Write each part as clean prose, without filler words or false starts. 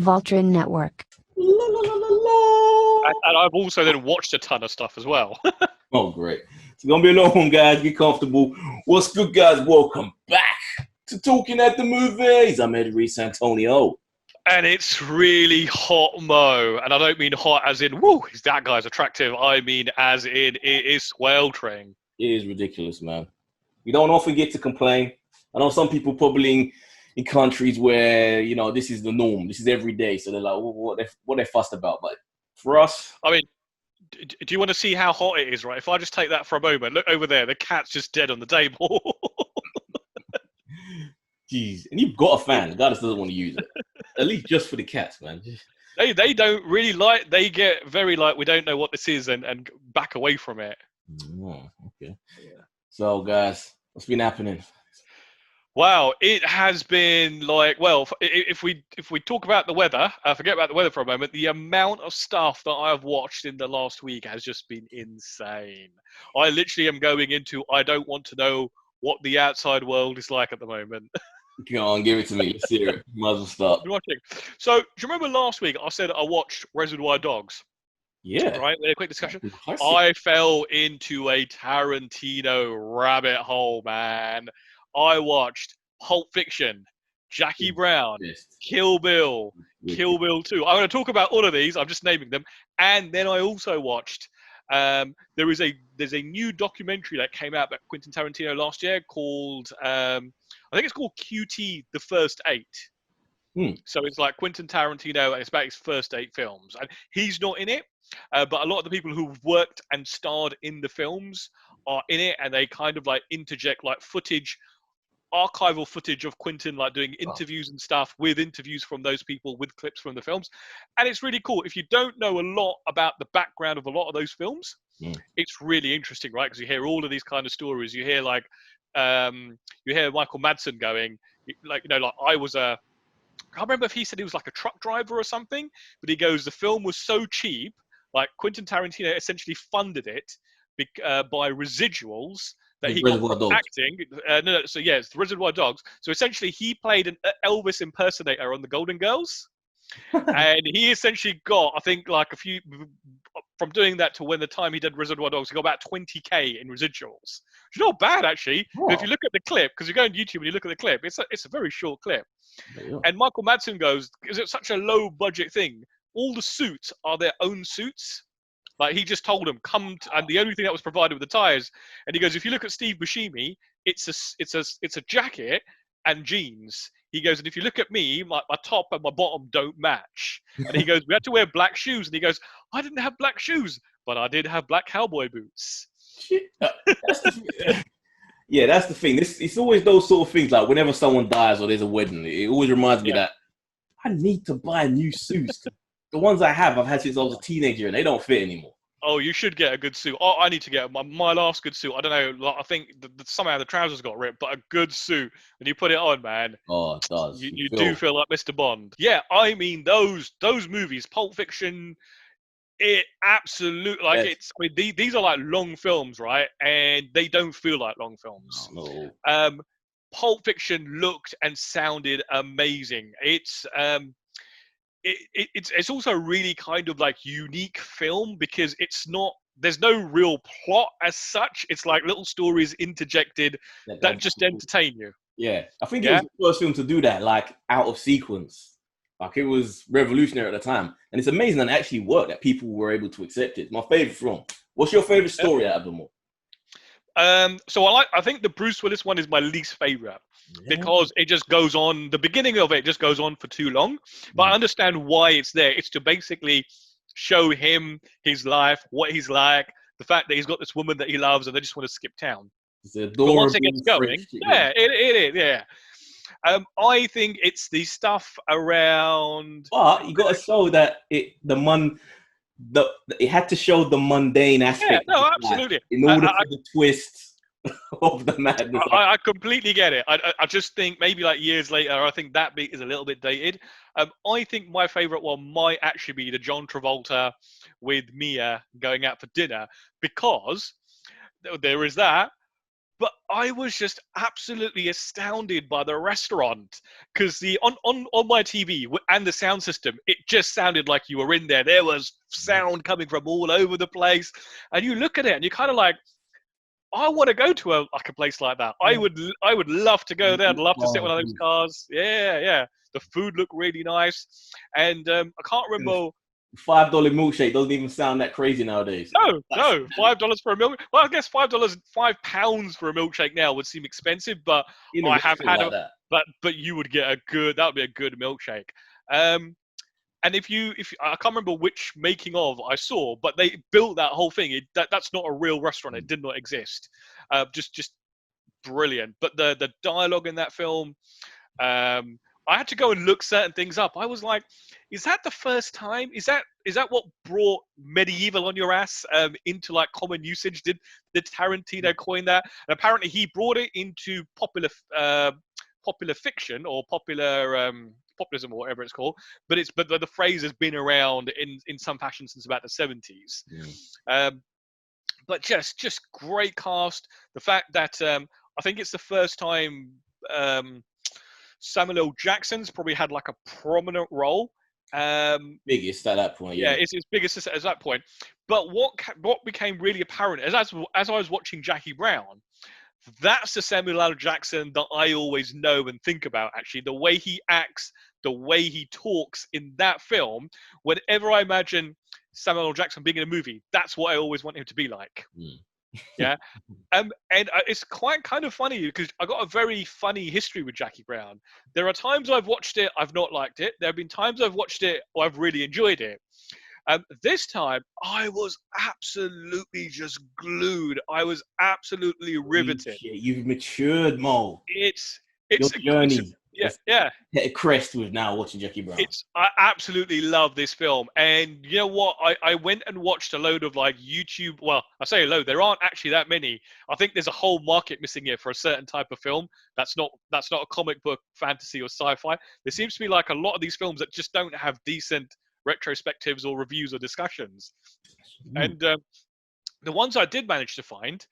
Voltron Network. La, la, la, la, la. And I've also then watched a ton of stuff as well. Oh, great. It's going to be a long one, guys. Get comfortable. What's good, guys? Welcome back to Talking at the Movies. I'm Ed Reese Antonio. And it's really hot, Mo. And I don't mean hot as in, woo, that guy's attractive. I mean as in, it is sweltering. It is ridiculous, man. We don't often get to complain. I know some people probably in countries where, you know, this is the norm. This is every day. So they're like, what they fussed about. But for us... I mean, do you want to see how hot it is, right? If I just take that for a moment, look over there. The cat's just dead on the table. Jeez. And you've got a fan. The guy just doesn't want to use it. At least just for the cats, man. They don't really like, they get very like, we don't know what this is and back away from it. Oh, okay. Yeah. So, guys, what's been happening? Wow, it has been like, well, if we talk about the weather, forget about the weather for a moment, the amount of stuff that I've watched in the last week has just been insane. I literally am going into, I don't want to know what the outside world is like at the moment. Go on, give it to me. Let's hear it. Might as well start. So, do you remember last week I said I watched Reservoir Dogs? Yeah. Right, a quick discussion. I fell into a Tarantino rabbit hole, man. I watched Pulp Fiction, Jackie Brown, Kill Bill, Kill Bill 2. I'm going to talk about all of these. I'm just naming them. And then I also watched, there's a new documentary that came out by Quentin Tarantino last year called, I think it's called QT, The First Eight. So it's like Quentin Tarantino, and it's about his first 8 films. And he's not in it, but a lot of the people who've worked and starred in the films are in it, and they kind of like interject like footage, archival footage of Quentin like doing interviews and stuff with interviews from those people with clips from the films. And it's really cool. If you don't know a lot about the background of a lot of those films, it's really interesting, right? Because you hear all of these kind of stories. You hear like, you hear Michael Madsen going, like, you know, like I can't remember if he said he was like a truck driver or something, but he goes, the film was so cheap, like Quentin Tarantino essentially funded it by residuals that he got from acting. So yeah, it's the Reservoir Dogs. So essentially he played an Elvis impersonator on the Golden Girls. And he essentially got, I think, like a few, from doing that to when the time he did Reservoir Dogs, he got about 20K in residuals. Which is not bad, actually. Oh. If you look at the clip, because you go on YouTube and you look at the clip, it's a very short clip. Yeah. And Michael Madsen goes, because it's such a low budget thing, all the suits are their own suits. Like he just told them, and the only thing that was provided with the tires. And he goes, if you look at Steve Buscemi, it's a jacket and jeans. He goes, and if you look at me, my top and my bottom don't match. And he goes, we had to wear black shoes. And he goes, I didn't have black shoes, but I did have black cowboy boots. Yeah, that's the thing. It's always those sort of things. Like whenever someone dies or there's a wedding, it always reminds me that I need to buy new suits. The ones I've had since I was a teenager, and they don't fit anymore. Oh, you should get a good suit. Oh, I need to get my last good suit. I don't know. Like, I think somehow the trousers got ripped, but a good suit, and you put it on, man. Oh, it does. You do feel like Mr. Bond. Yeah, I mean those movies, Pulp Fiction. It absolutely it's. I mean, these are like long films, right? And they don't feel like long films. No. Pulp Fiction looked and sounded amazing. It's also a really kind of like unique film because there's no real plot as such. It's like little stories interjected that just entertain you. Yeah. I think it was the first film to do that, like out of sequence. Like it was revolutionary at the time. And it's amazing that it actually worked, that people were able to accept it. It's my favorite film. What's your favorite story out of them all? So I think the Bruce Willis one is my least favorite because it just goes on. The beginning of it just goes on for too long. But I understand why it's there. It's to basically show him his life, what he's like, the fact that he's got this woman that he loves, and they just want to skip town. But once it gets going, it is. Yeah. I think it's the stuff around. But you got to show that it had to show the mundane aspect. Yeah, no, absolutely. In order for the twist of the madness. I completely get it. I just think maybe like years later, I think that bit is a little bit dated. I think my favorite one might actually be the John Travolta with Mia going out for dinner because there is that. But I was just absolutely astounded by the restaurant, because on my TV and the sound system, it just sounded like you were in there. There was sound coming from all over the place, and you look at it and you're kind of like, I want to go to a place like that. I would love to go there. I'd love to sit in one of those cars. Yeah. The food looked really nice, and I can't remember. $5 milkshake doesn't even sound that crazy nowadays. No, $5 for a milk. Well, I guess £5 for a milkshake now would seem expensive, but I have had like that. But you would get that would be a good milkshake. And if I can't remember which making of I saw, but they built that whole thing. That's not a real restaurant. It did not exist. Just brilliant. But the dialogue in that film, I had to go and look certain things up. I was like, is that the first time? Is that what brought medieval on your ass into like common usage? Did Tarantino coin that? And apparently he brought it into popular fiction or populism or whatever it's called. But the phrase has been around in some fashion since about the 70s. Yeah. But just great cast. The fact that I think it's the first time Samuel L. Jackson's probably had like a prominent role. Biggest at that point. Yeah, it's biggest at that point. But what became really apparent as I was watching Jackie Brown, that's the Samuel L. Jackson that I always know and think about. Actually, the way he acts, the way he talks in that film. Whenever I imagine Samuel L. Jackson being in a movie, that's what I always want him to be like. Yeah. And it's quite kind of funny because I got a very funny history with Jackie Brown. There are times I've watched it, I've not liked it. There have been times I've watched it, or I've really enjoyed it. This time, I was absolutely just glued. I was absolutely riveted. You've matured, Mo. It's your journey. Yeah. Hit a crest with now watching Jackie Brown. I absolutely love this film, and you know what? I went and watched a load of like YouTube. Well, I say a load. There aren't actually that many. I think there's a whole market missing here for a certain type of film. That's not a comic book, fantasy, or sci-fi. There seems to be like a lot of these films that just don't have decent retrospectives or reviews or discussions. And the ones I did manage to find,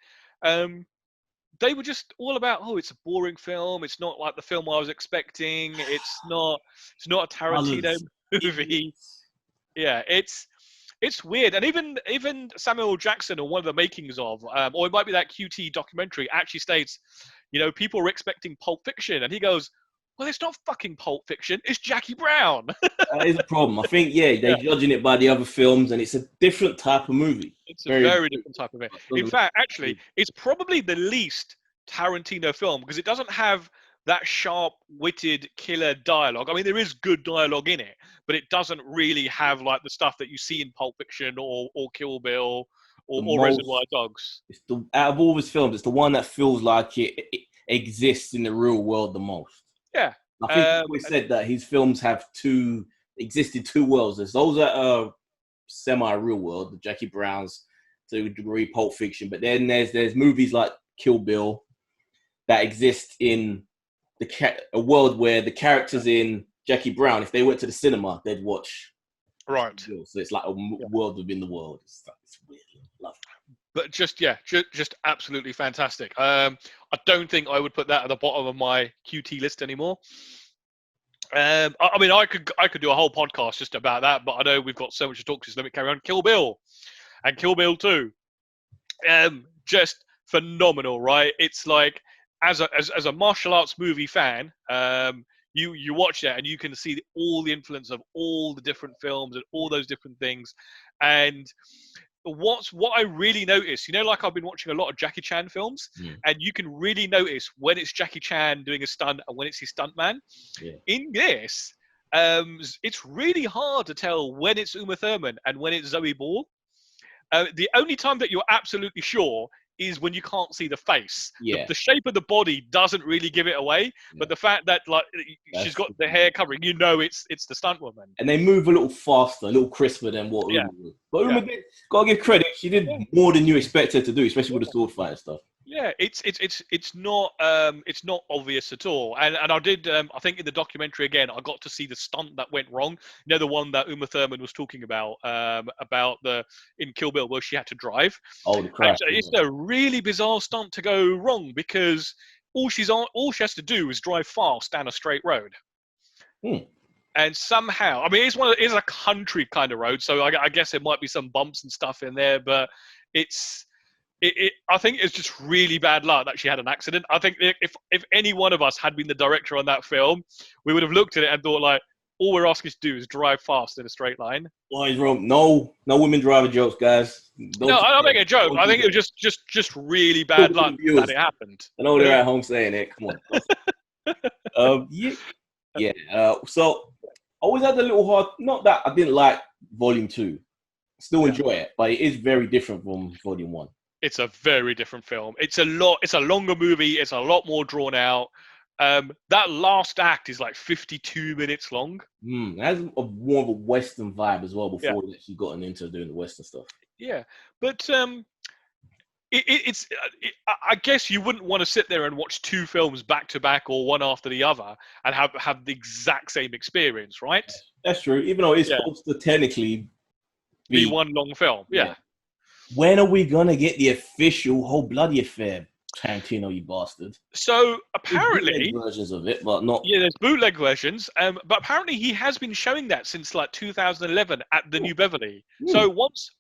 they were just all about, it's a boring film. It's not like the film I was expecting. It's not a Tarantino movie. Yeah, it's weird. And even Samuel Jackson, or one of the makings of, or it might be that QT documentary, actually states, people were expecting Pulp Fiction, and he goes, well, it's not fucking Pulp Fiction. It's Jackie Brown. That is a problem. I think, they're judging it by the other films, and it's a different type of movie. It's a very different type of movie. In fact, actually, it's probably the least Tarantino film because it doesn't have that sharp-witted killer dialogue. I mean, there is good dialogue in it, but it doesn't really have like the stuff that you see in Pulp Fiction or Kill Bill or Reservoir Dogs. Out of all his films, it's the one that feels like it exists in the real world the most. Yeah. I think we said that his films have existed two worlds. There's those that are semi-real world, the Jackie Browns, to a degree, Pulp Fiction. But then there's movies like Kill Bill that exist in a world where the characters in Jackie Brown, if they went to the cinema, they'd watch. Right. So it's like a world within the world. It's weird. Love it. But just absolutely fantastic. I don't think I would put that at the bottom of my QT list anymore. I mean, I could do a whole podcast just about that, but I know we've got so much to talk to, so let me carry on. Kill Bill and Kill Bill 2. Just phenomenal, right? It's like, as a martial arts movie fan, you watch that and you can see all the influence of all the different films and all those different things. And what I really noticed, like I've been watching a lot of Jackie Chan films, and you can really notice when it's Jackie Chan doing a stunt and when it's his stuntman. Yeah. In this, it's really hard to tell when it's Uma Thurman and when it's Zoe Ball. The only time that you're absolutely sure is when you can't see the face. Yeah. The shape of the body doesn't really give it away, but the fact that she's got the hair covering, it's the stunt woman. And they move a little faster, a little crisper than what Uma did. But Uma did, gotta give credit, she did more than you expect her to do, especially with the sword fighter stuff. Yeah, it's not obvious at all. And I did I think in the documentary again I got to see the stunt that went wrong. You know, the one that Uma Thurman was talking about the in Kill Bill where she had to drive. Oh, the And crash. it's a really bizarre stunt to go wrong because all she has to do is drive fast down a straight road. Hmm. And somehow, I mean, it's a country kind of road, so I guess there might be some bumps and stuff in there, but I think it's just really bad luck that she had an accident. I think if any one of us had been the director on that film, we would have looked at it and thought, like, all we're asking you to do is drive fast in a straight line. Well, he's wrong. No women driver jokes, guys. No, I'm not making a joke. I think it was just really bad luck that it happened. I know they're at home saying it. Come on. Yeah. So I always had a little hard. Not that I didn't like Volume 2. Still enjoy it, but it is very different from Volume 1. It's a very different film. It's a longer movie. It's a lot more drawn out. That last act is like 52 minutes long. It has more of a Western vibe as well before we actually gotten into doing the Western stuff. Yeah, but I guess you wouldn't want to sit there and watch two films back to back or one after the other and have the exact same experience, right? That's true. Even though it's supposed to technically be one long film. Yeah. When are we gonna get the official whole bloody affair, Tarantino, you bastard? So apparently, there's versions of it, but not. Yeah, there's bootleg versions. But apparently he has been showing that since like 2011 at the New Beverly. So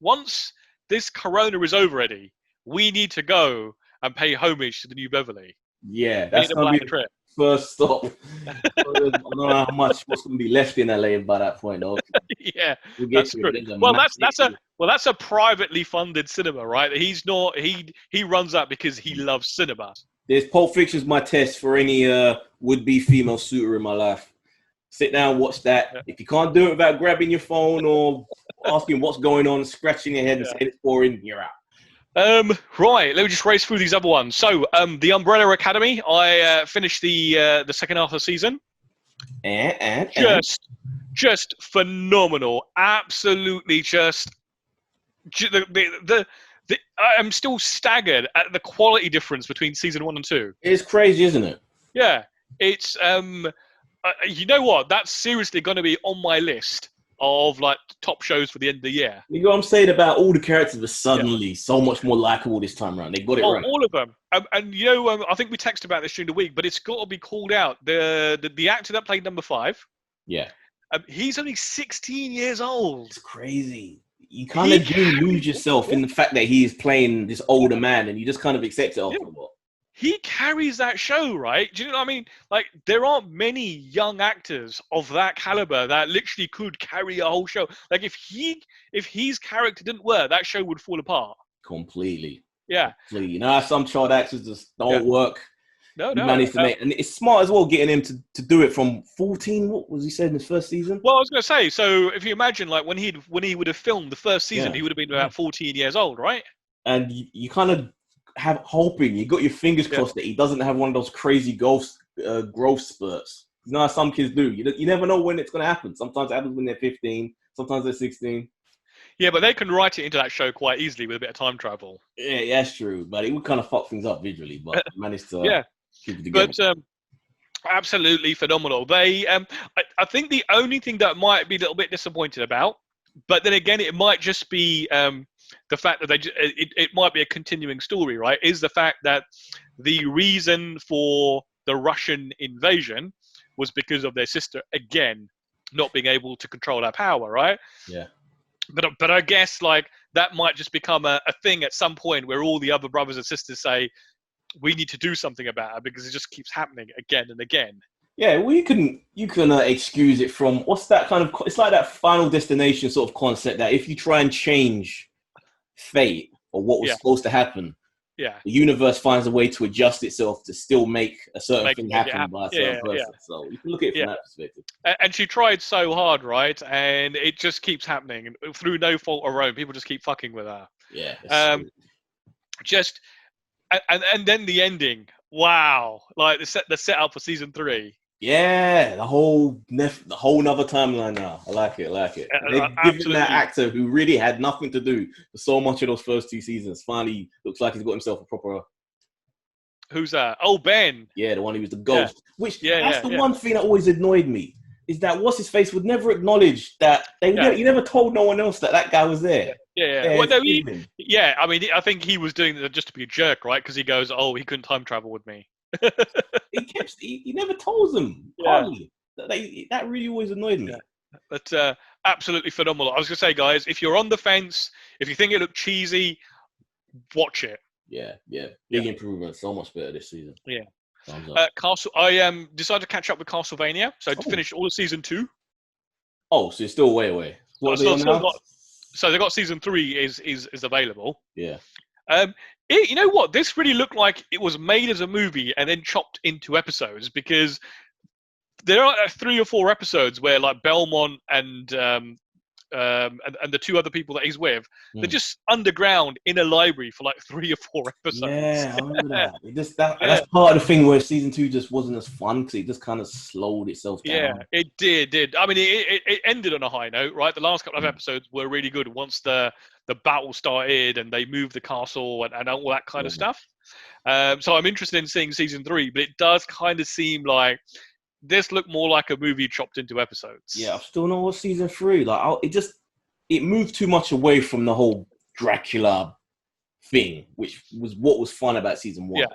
once this Corona is over, Eddie, we need to go and pay homage to the New Beverly. Yeah, that's gonna be the first stop. I don't know how much what's gonna be left in LA by that point, though. Yeah, that's true. Well, that's a privately funded cinema, right? He's not. He runs that because he loves cinema. There's Pulp Fiction's my test for any would-be female suitor in my life. Sit down, watch that. Yeah. If you can't do it without grabbing your phone or asking what's going on, scratching your head and saying it's boring, you're out. Right, let me just race through these other ones. So, The Umbrella Academy, I finished the second half of the season. And just phenomenal. Absolutely I'm still staggered at the quality difference between season 1 and 2. It's crazy, isn't it? Yeah, it's you know what? That's seriously going to be on my list of like top shows for the end of the year. You know what I'm saying about all the characters are suddenly so much more likable this time around. They got it right. All of them. And you know, I think we texted about this during the week, but it's got to be called out. The actor that played number 5. Yeah. He's only 16 years old. It's crazy. You kind of do lose yourself in the fact that he is playing this older man, and you just kind of accept it after a while. He carries that show, right? Do you know what I mean? Like, there aren't many young actors of that caliber that literally could carry a whole show. Like, if his character didn't work, that show would fall apart. Completely. Yeah. Completely. You know, some child actors just don't work. No. Managed to make, and it's smart as well getting him to do it from 14. What was he said in his first season? Well, I was going to say, so if you imagine, like when he would have filmed the first season, he would have been about 14 years old, right? And you kind of have hoping, you got your fingers crossed that he doesn't have one of those crazy growth spurts. You know how some kids do. You never know when it's going to happen. Sometimes it happens when they're 15. Sometimes they're 16. Yeah, but they can write it into that show quite easily with a bit of time travel. Yeah, that's true. But it would kind of fuck things up visually. But managed to keep it together. But absolutely phenomenal. They, I think the only thing that might be a little bit disappointed about, but then again, it might just be the fact that it might be a continuing story, right? Is the fact that the reason for the Russian invasion was because of their sister, again, not being able to control her power, right? Yeah. But I guess like that might just become a thing at some point where all the other brothers and sisters say, we need to do something about it because it just keeps happening again and again. Yeah, well, you can excuse it from what's that kind of? It's like that Final Destination sort of concept that if you try and change fate or what was supposed to happen, the universe finds a way to adjust itself to still make a certain thing happen by a certain person. So you can look at it from that perspective. And she tried so hard, right? And it just keeps happening and through no fault of her own. People just keep fucking with her. Yeah. And then the ending. Wow! Like the setup for season 3. Yeah, the whole nother timeline now. I like it. They're giving that actor who really had nothing to do for so much of those first 2 seasons. Finally, looks like he's got himself a proper Who's that? Oh, Ben. Yeah, the one who was the ghost. Yeah. That's the one thing that always annoyed me. Is that what's his face would never acknowledge that he never told no one else that guy was there. Yeah. Well, no, I mean, I think he was doing that just to be a jerk, right? Because he goes, "Oh, he couldn't time travel with me." he never told them. Hardly. That really always annoyed me. Yeah. But absolutely phenomenal. I was gonna say, guys, if you're on the fence, if you think it looked cheesy, watch it. Yeah. Big improvement. So much better this season. Yeah. I decided to catch up with Castlevania, so I finished all of season 2. Oh, so it's still way away. So they got season 3 is available. Yeah. You know what? This really looked like it was made as a movie and then chopped into episodes, because there are 3 or 4 episodes where like Belmont and the 2 other people that he's with, they're just underground in a library for like 3 or 4 episodes. Yeah, I remember that. That's part of the thing where season 2 just wasn't as fun, because it just kind of slowed itself down. Yeah, it did. I mean, it ended on a high note, right? The last couple of episodes were really good once the battle started and they moved the castle and all that kind of stuff. So I'm interested in seeing season 3, but it does kind of seem like this looked more like a movie chopped into episodes. Yeah, I still know what season 3. Like, it moved too much away from the whole Dracula thing, which was what was fun about season 1. Yeah.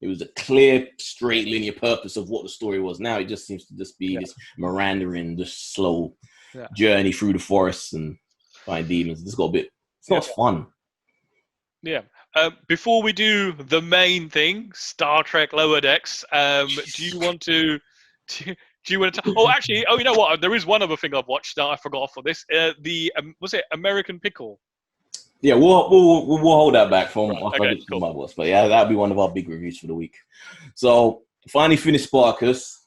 It was a clear, straight, linear purpose of what the story was. Now it just seems to just be this meandering, just slow journey through the forests and find demons. It's got a bit. It's not as fun. Yeah. Before we do the main thing, Star Trek Lower Decks, do you want to? Do you want to? You know what? There is one other thing I've watched that I forgot for this. Was it American Pickle? Yeah, we'll hold that back from my boss. But yeah, that'll be one of our big reviews for the week. So finally finished Spartacus,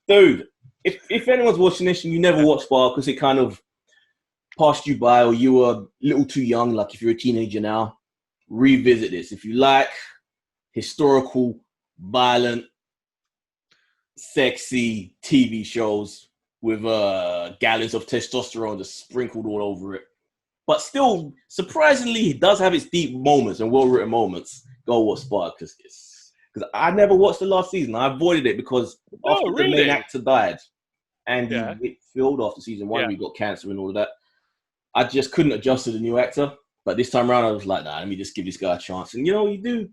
dude. If anyone's watching this and you never watched Spartacus, it kind of passed you by, or you were a little too young. Like if you're a teenager now, revisit this. If you like historical, violent, sexy TV shows with gallons of testosterone just sprinkled all over it, but still surprisingly it does have its deep moments and well-written moments, go watch Spartacus. Because I never watched the last season. I avoided it because after the main actor died and he failed after season 1, we got cancer and all of that, I just couldn't adjust to the new actor. But this time around I was like, nah, let me just give this guy a chance. And you do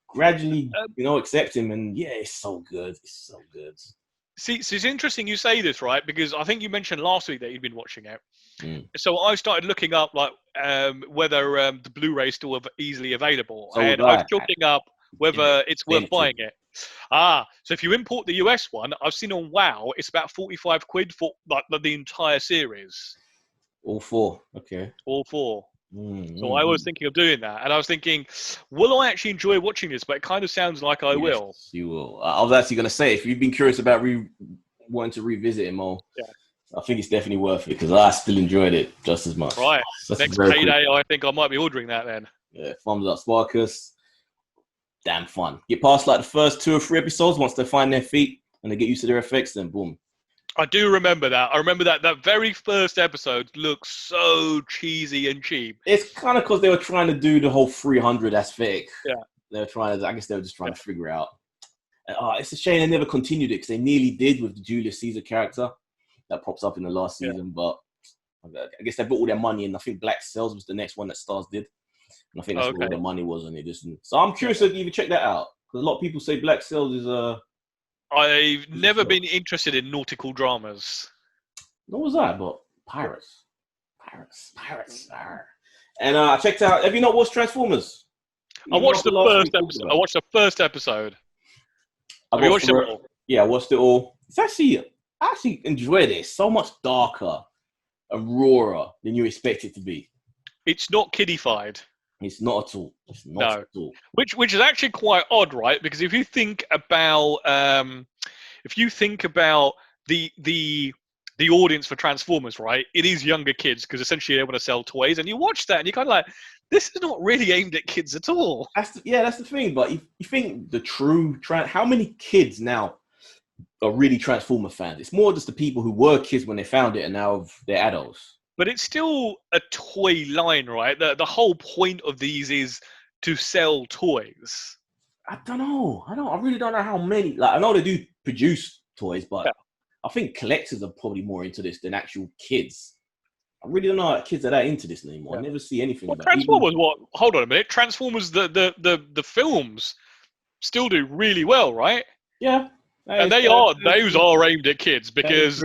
gradually, accept him, and it's so good. It's so good. See, so it's interesting you say this, right? Because I think you mentioned last week that you'd been watching it. So I started looking up like whether the Blu-ray is still easily available, and I was looking up whether it's worth buying it. So if you import the US one, I've seen on WoW, it's about £45 for like the entire series. All 4, okay. All 4. So I was thinking of doing that, and I was thinking, will I actually enjoy watching this? But it kind of sounds like I will. You will. I was actually going to say, if you've been curious about wanting to revisit it more, I think it's definitely worth it, because I still enjoyed it just as much. Right. Next payday, I think I might be ordering that then. Yeah, thumbs up. Spartacus, damn fun. Get past like the first 2 or 3 episodes, once they find their feet and they get used to their effects, then boom. I do remember that. I remember that very first episode looks so cheesy and cheap. It's kind of because they were trying to do the whole 300 aesthetic. Yeah. They were trying to, I guess they were just trying to figure out. It's a shame they never continued it, because they nearly did with the Julius Caesar character that pops up in the last season. But I guess they put all their money in. I think Black Sails was the next one that Stars did. And I think that's where all the money was on it. So I'm curious to even check that out, because a lot of people say Black Sails is I've never been interested in nautical dramas. What was that? But pirates. And I checked out. Have you not watched Transformers? I watched the first episode. Have you watched it all? Yeah, I watched it all. I actually enjoyed it. It's so much darker and rawer than you expect it to be. It's not kiddified. It's not at all. It's not at all. Which is actually quite odd, right? Because if you think about the audience for Transformers, right? It is younger kids, because essentially they want to sell toys, and you watch that and you're kind of like, this is not really aimed at kids at all. That's the thing. But you think the true how many kids now are really Transformer fans? It's more just the people who were kids when they found it and now they're adults. But it's still a toy line, right? The whole point of these is to sell toys. I don't know. I really don't know how many. Like, I know they do produce toys, but I think collectors are probably more into this than actual kids. I really don't know how kids are that into this anymore. I never see anything. Well, Transformers, what? Hold on a minute. Transformers, the films still do really well, right? Yeah. And those are aimed at kids because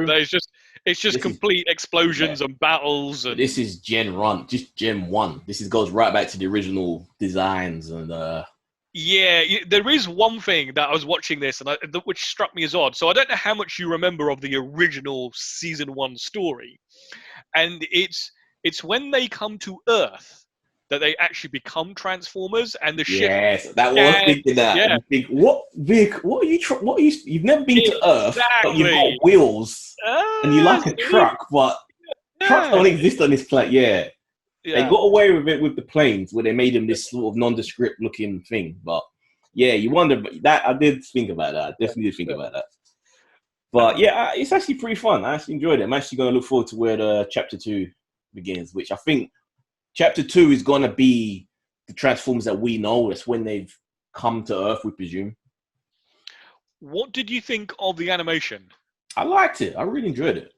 it's just complete explosions and battles. And this is Gen 1. This goes right back to the original designs and. Yeah, there is one thing that I was watching this, and which struck me as odd. So I don't know how much you remember of the original season 1 story, and it's when they come to Earth that they actually become Transformers, and the ship. Yes, that was thinking that. Yeah. You think, what are you? You've never been to Earth, but you've got wheels, and you like a truck, but trucks don't exist on this planet. Yeah. They got away with it with the planes, where they made them this sort of nondescript looking thing. But yeah, you wonder. But that I did think about that. I definitely did think about that. But yeah, it's actually pretty fun. I actually enjoyed it. I'm actually going to look forward to where the chapter 2 begins, which I think chapter 2 is going to be the Transformers that we know. That's when they've come to Earth, we presume. What did you think of the animation? I liked it. I really enjoyed it.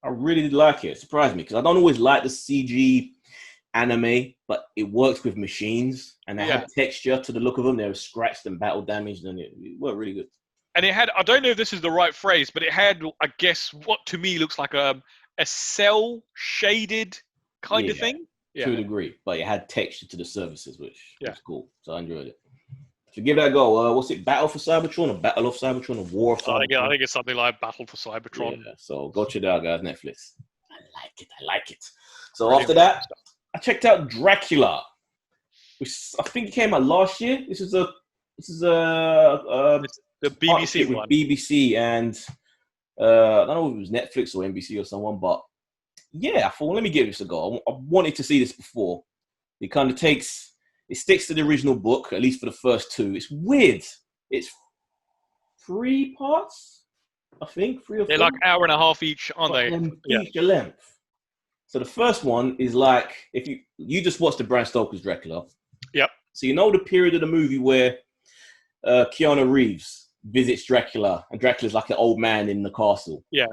I really did like it. It surprised me because I don't always like the CG anime, but it works with machines and they had texture to the look of them. They were scratched and battle damaged, and it worked really good. And it had, I don't know if this is the right phrase, but it had, I guess, what to me looks like a cell shaded kind of thing. To a degree, but it had texture to the surfaces, which was cool. So I enjoyed it. So give that a go. What's it? Battle for Cybertron, or Battle of Cybertron, or War of Cybertron? I think it's something like Battle for Cybertron. Yeah, so go check it out, guys. Netflix. I like it. So after that, I checked out Dracula, which I think it came out last year. This is the BBC with one. BBC and I don't know if it was Netflix or NBC or someone, but yeah, I thought, let me give this a go. I wanted to see this before. It kind of sticks to the original book, at least for the first 2. It's weird. It's 3 parts, I think, 3 or 4. They're like hour and a half each, aren't they? Each a length. So the first one is like, if you just watched the Bram Stoker's Dracula. Yep. So you know the period of the movie where Keanu Reeves visits Dracula, and Dracula's like an old man in the castle. Yeah.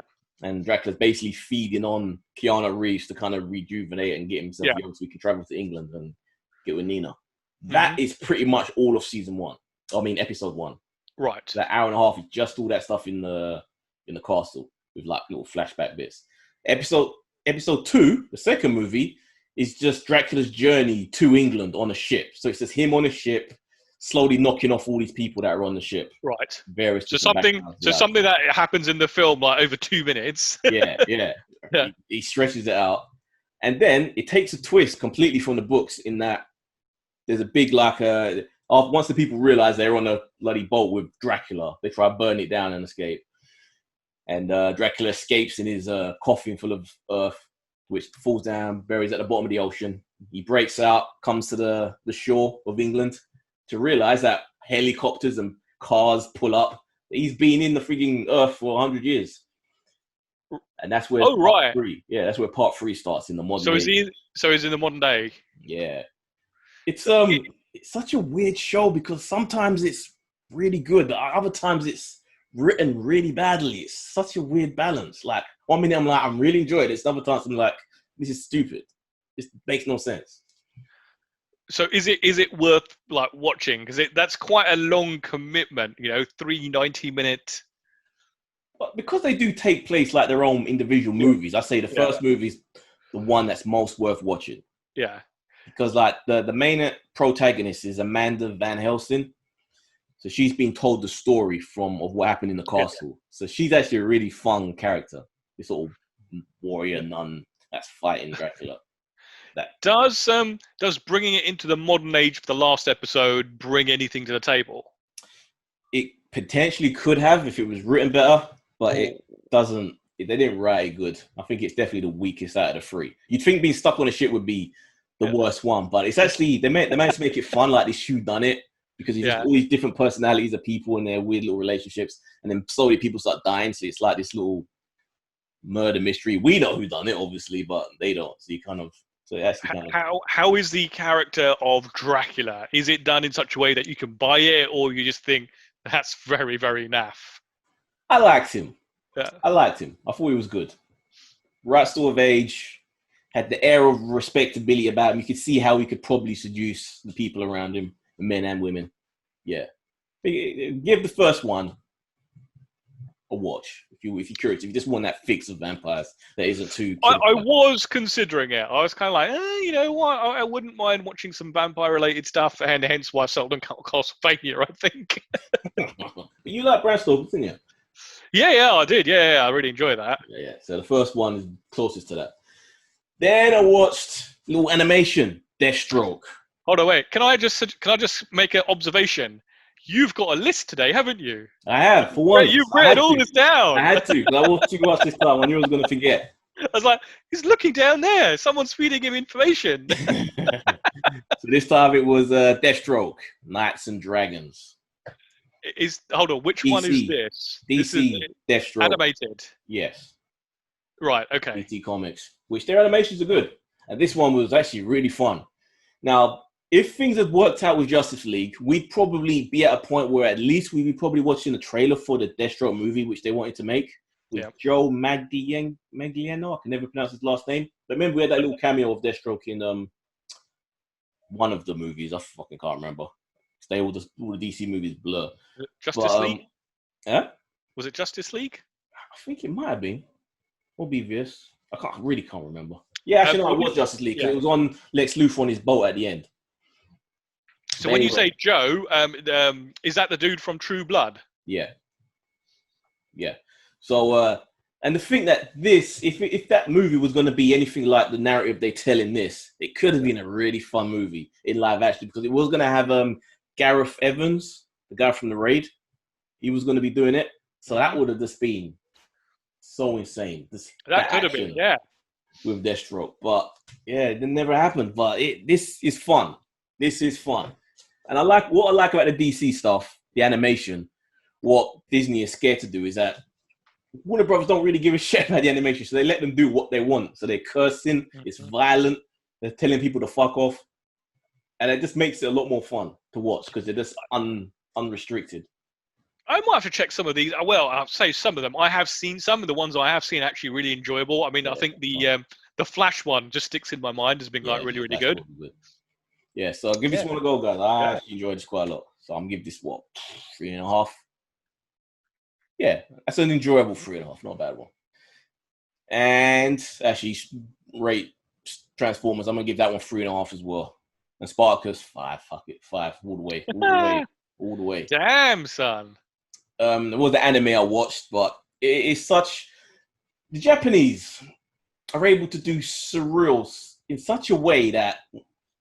And Dracula's basically feeding on Keanu Reeves to kind of rejuvenate and get himself young so he can travel to England and get with Nina. That is pretty much all of season 1. I mean, episode 1. Right. That hour and a half is just all that stuff in the castle with like little flashback bits. Episode 2, the second movie, is just Dracula's journey to England on a ship. So it's just him on a ship, slowly knocking off all these people that are on the ship. Right. Various. So something that happens in the film like over 2 minutes. yeah. He stretches it out, and then it takes a twist completely from the books in that there's a big once the people realize they're on a bloody boat with Dracula, they try to burn it down and escape. And Dracula escapes in his coffin full of earth, which falls down, buries at the bottom of the ocean. He breaks out, comes to the shore of England to realize that helicopters and cars pull up. He's been in the freaking earth for 100 years. And that's where part 3. Yeah, that's where part 3 starts in the modern day. So he's in the modern day. Yeah. It's such a weird show because sometimes it's really good, but other times it's written really badly. It's such a weird balance. Like, one minute I'm like, I'm really enjoying it. Other times I'm like, this is stupid. This makes no sense. So is it worth like watching? Because that's quite a long commitment, 3 90-minute. But because they do take place like their own individual movies, I say the first movie is the one that's most worth watching. Yeah. Because like the main protagonist is Amanda Van Helsing. So she's been told the story of what happened in the castle. Yeah. So she's actually a really fun character. This sort of warrior nun that's fighting Dracula. Does bringing it into the modern age for the last episode bring anything to the table? It potentially could have if it was written better, but it doesn't. They didn't write it good. I think it's definitely the weakest out of the 3. You'd think being stuck on a ship would be the worst one, but it's actually they managed to make it fun, like this shoe done it, because it's just all these different personalities of people and their weird little relationships, and then slowly people start dying. So it's like this little murder mystery. We know who done it, obviously, but they don't. So you kind of So that's the kind of... How is the character of Dracula? Is it done in such a way that you can buy it, or you just think that's very, very naff? I liked him. Yeah. I liked him. I thought he was good. Right sort of age, had the air of respectability about him. You could see how he could probably seduce the people around him, men and women. Yeah. Give the first one a watch if you're curious. If you just want that fix of vampires that isn't too... I was considering it. I was kind of like, you know what? I wouldn't mind watching some vampire-related stuff, and hence why I seldom cut Castlevania, I think. But you like Bram Stoker, didn't you? Yeah, I did. Yeah, I really enjoy that. Yeah. So the first one is closest to that. Then I watched a little animation, Deathstroke. Hold on, wait. Can I just make an observation? You've got a list today, haven't you? I have, for once. You've written all this down. I had to, because I watched too much this time. I knew I was going to forget. I was like, he's looking down there. Someone's feeding him information. So this time it was Deathstroke, Knights and Dragons. Hold on, which DC. one is this? DC this is Deathstroke. Animated. Yes. Right, okay. DC Comics, which their animations are good. And this one was actually really fun. Now, if things had worked out with Justice League, we'd probably be at a point where at least we'd be probably watching the trailer for the Deathstroke movie, which they wanted to make, with Joe Magliano. I can never pronounce his last name. But remember, we had that little cameo of Deathstroke in one of the movies. I fucking can't remember. All the DC movies blur. Justice League? Yeah? Was it Justice League? I think it might have been. Or BVS. I really can't remember. Yeah, actually, no, it was Justice League. Yeah. It was on Lex Luthor on his boat at the end. So when you say Joe, is that the dude from True Blood? Yeah. Yeah. So, and the thing that if that movie was going to be anything like the narrative they tell in this, it could have been a really fun movie in live action, because it was going to have Gareth Evans, the guy from The Raid. He was going to be doing it. So that would have just been so insane. That could have been, yeah. With Deathstroke. But yeah, it never happened. But this is fun. This is fun. And what I like about the DC stuff, the animation, what Disney is scared to do is that Warner Brothers don't really give a shit about the animation, so they let them do what they want. So they're cursing, it's violent, they're telling people to fuck off, and it just makes it a lot more fun to watch because they're just unrestricted. I might have to check some of these. Well, I'll say some of them. I have seen some of the ones I have seen actually really enjoyable. I mean, I think the Flash one just sticks in my mind as being really, really good. Yeah, so I'll give this one a go, guys. I actually enjoyed this quite a lot. So I'm going to give this, 3.5? Yeah, that's an enjoyable 3.5, not a bad one. And actually, rate Transformers, I'm going to give that one 3.5 as well. And Spartacus, 5, fuck it, 5, all the way, all the way. Damn, son. It was the anime I watched, but it's such... The Japanese are able to do surreals in such a way that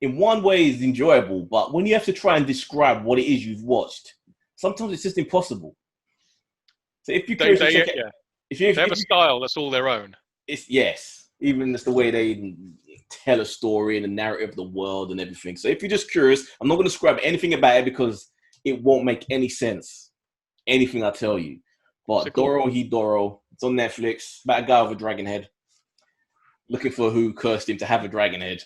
in one way is enjoyable, but when you have to try and describe what it is you've watched, sometimes it's just impossible. So if you they have a style that's all their own. Even just the way they tell a story and the narrative of the world and everything. So if you're just curious, I'm not going to describe anything about it because it won't make any sense, anything I tell you. But Doro Hidoro, it's on Netflix, about a guy with a dragon head, looking for who cursed him to have a dragon head.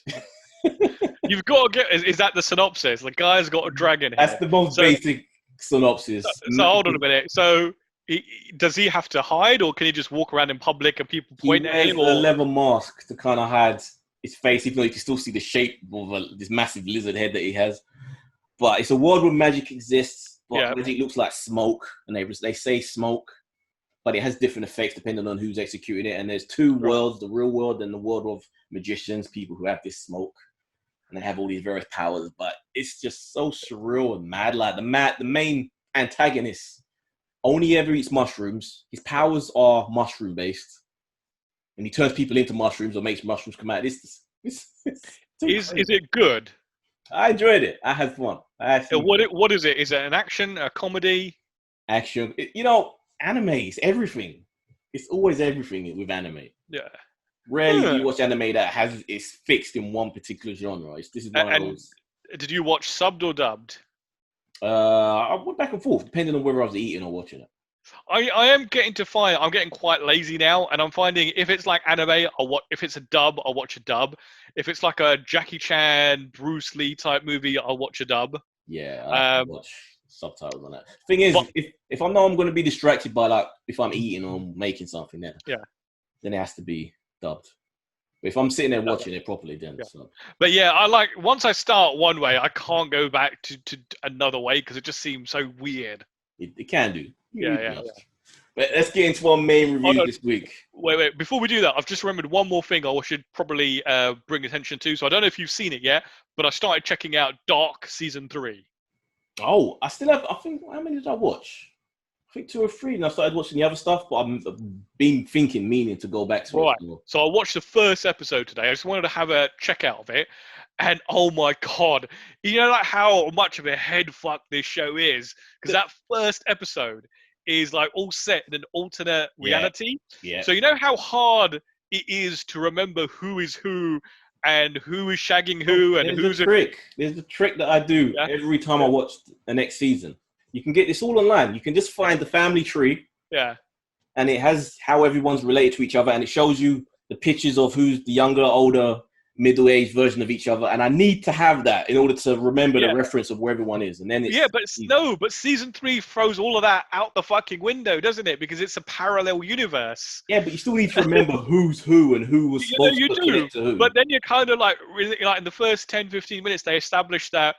You've got to is that the synopsis? The guy's got a dragon head. That's the most basic synopsis. So hold on a minute. So does he have to hide, or can he just walk around in public and people point at him? He wears a leather mask to kind of hide his face, even though you can still see the shape of this massive lizard head that he has. But it's a world where magic exists, but magic looks like smoke, and they say smoke, but it has different effects depending on who's executing it. And there's two worlds, the real world and the world of magicians, people who have this smoke, and they have all these various powers. But it's just so surreal and mad. Like the main antagonist only ever eats mushrooms. His powers are mushroom based, and he turns people into mushrooms or makes mushrooms come out. Is it good? I enjoyed it. I had fun. What is it? Is it an action, a comedy? Action. Anime is everything. It's always everything with anime. Yeah. Rarely do you watch anime that is fixed in one particular genre. This is one of those. Did you watch subbed or dubbed? I went back and forth, depending on whether I was eating or watching it. I am getting to find I'm getting quite lazy now, and I'm finding if it's like anime, if it's a dub, I'll watch a dub. If it's like a Jackie Chan, Bruce Lee type movie, I'll watch a dub. Yeah, I have to watch subtitles on that. Thing is, But, if I know I'm going to be distracted by like if I'm eating or making something, then it has to be dubbed. But if I'm sitting there watching it properly, then so. But yeah, I like once I start one way, I can't go back to another way because it just seems so weird. It can do. Yeah. But let's get into our main review this week. Wait. Before we do that, I've just remembered one more thing I should probably bring attention to. So I don't know if you've seen it yet, but I started checking out Dark Season 3. Oh, I still have, I think, how many did I watch? I think 2 or 3, and I started watching the other stuff, but I've been meaning to go back to it. So I watched the first episode today. I just wanted to have a check out of it. And oh my God, you know like how much of a head fuck this show is? Because that first episode is like all set in an alternate reality. Yeah. So you know how hard it is to remember who is who and who is shagging who and who's the trick. There's the trick that I do every time I watch the next season. You can get this all online. You can just find the family tree. Yeah. And it has how everyone's related to each other, and it shows you the pictures of who's the younger, older, middle-aged version of each other. And I need to have that in order to remember the reference of where everyone is. And then it's but season 3 throws all of that out the fucking window, doesn't it? Because it's a parallel universe. Yeah, but you still need to remember who's who and who was supposed to connect to who. But then you're kind of like, really, like in the first 10, 15 minutes, they establish that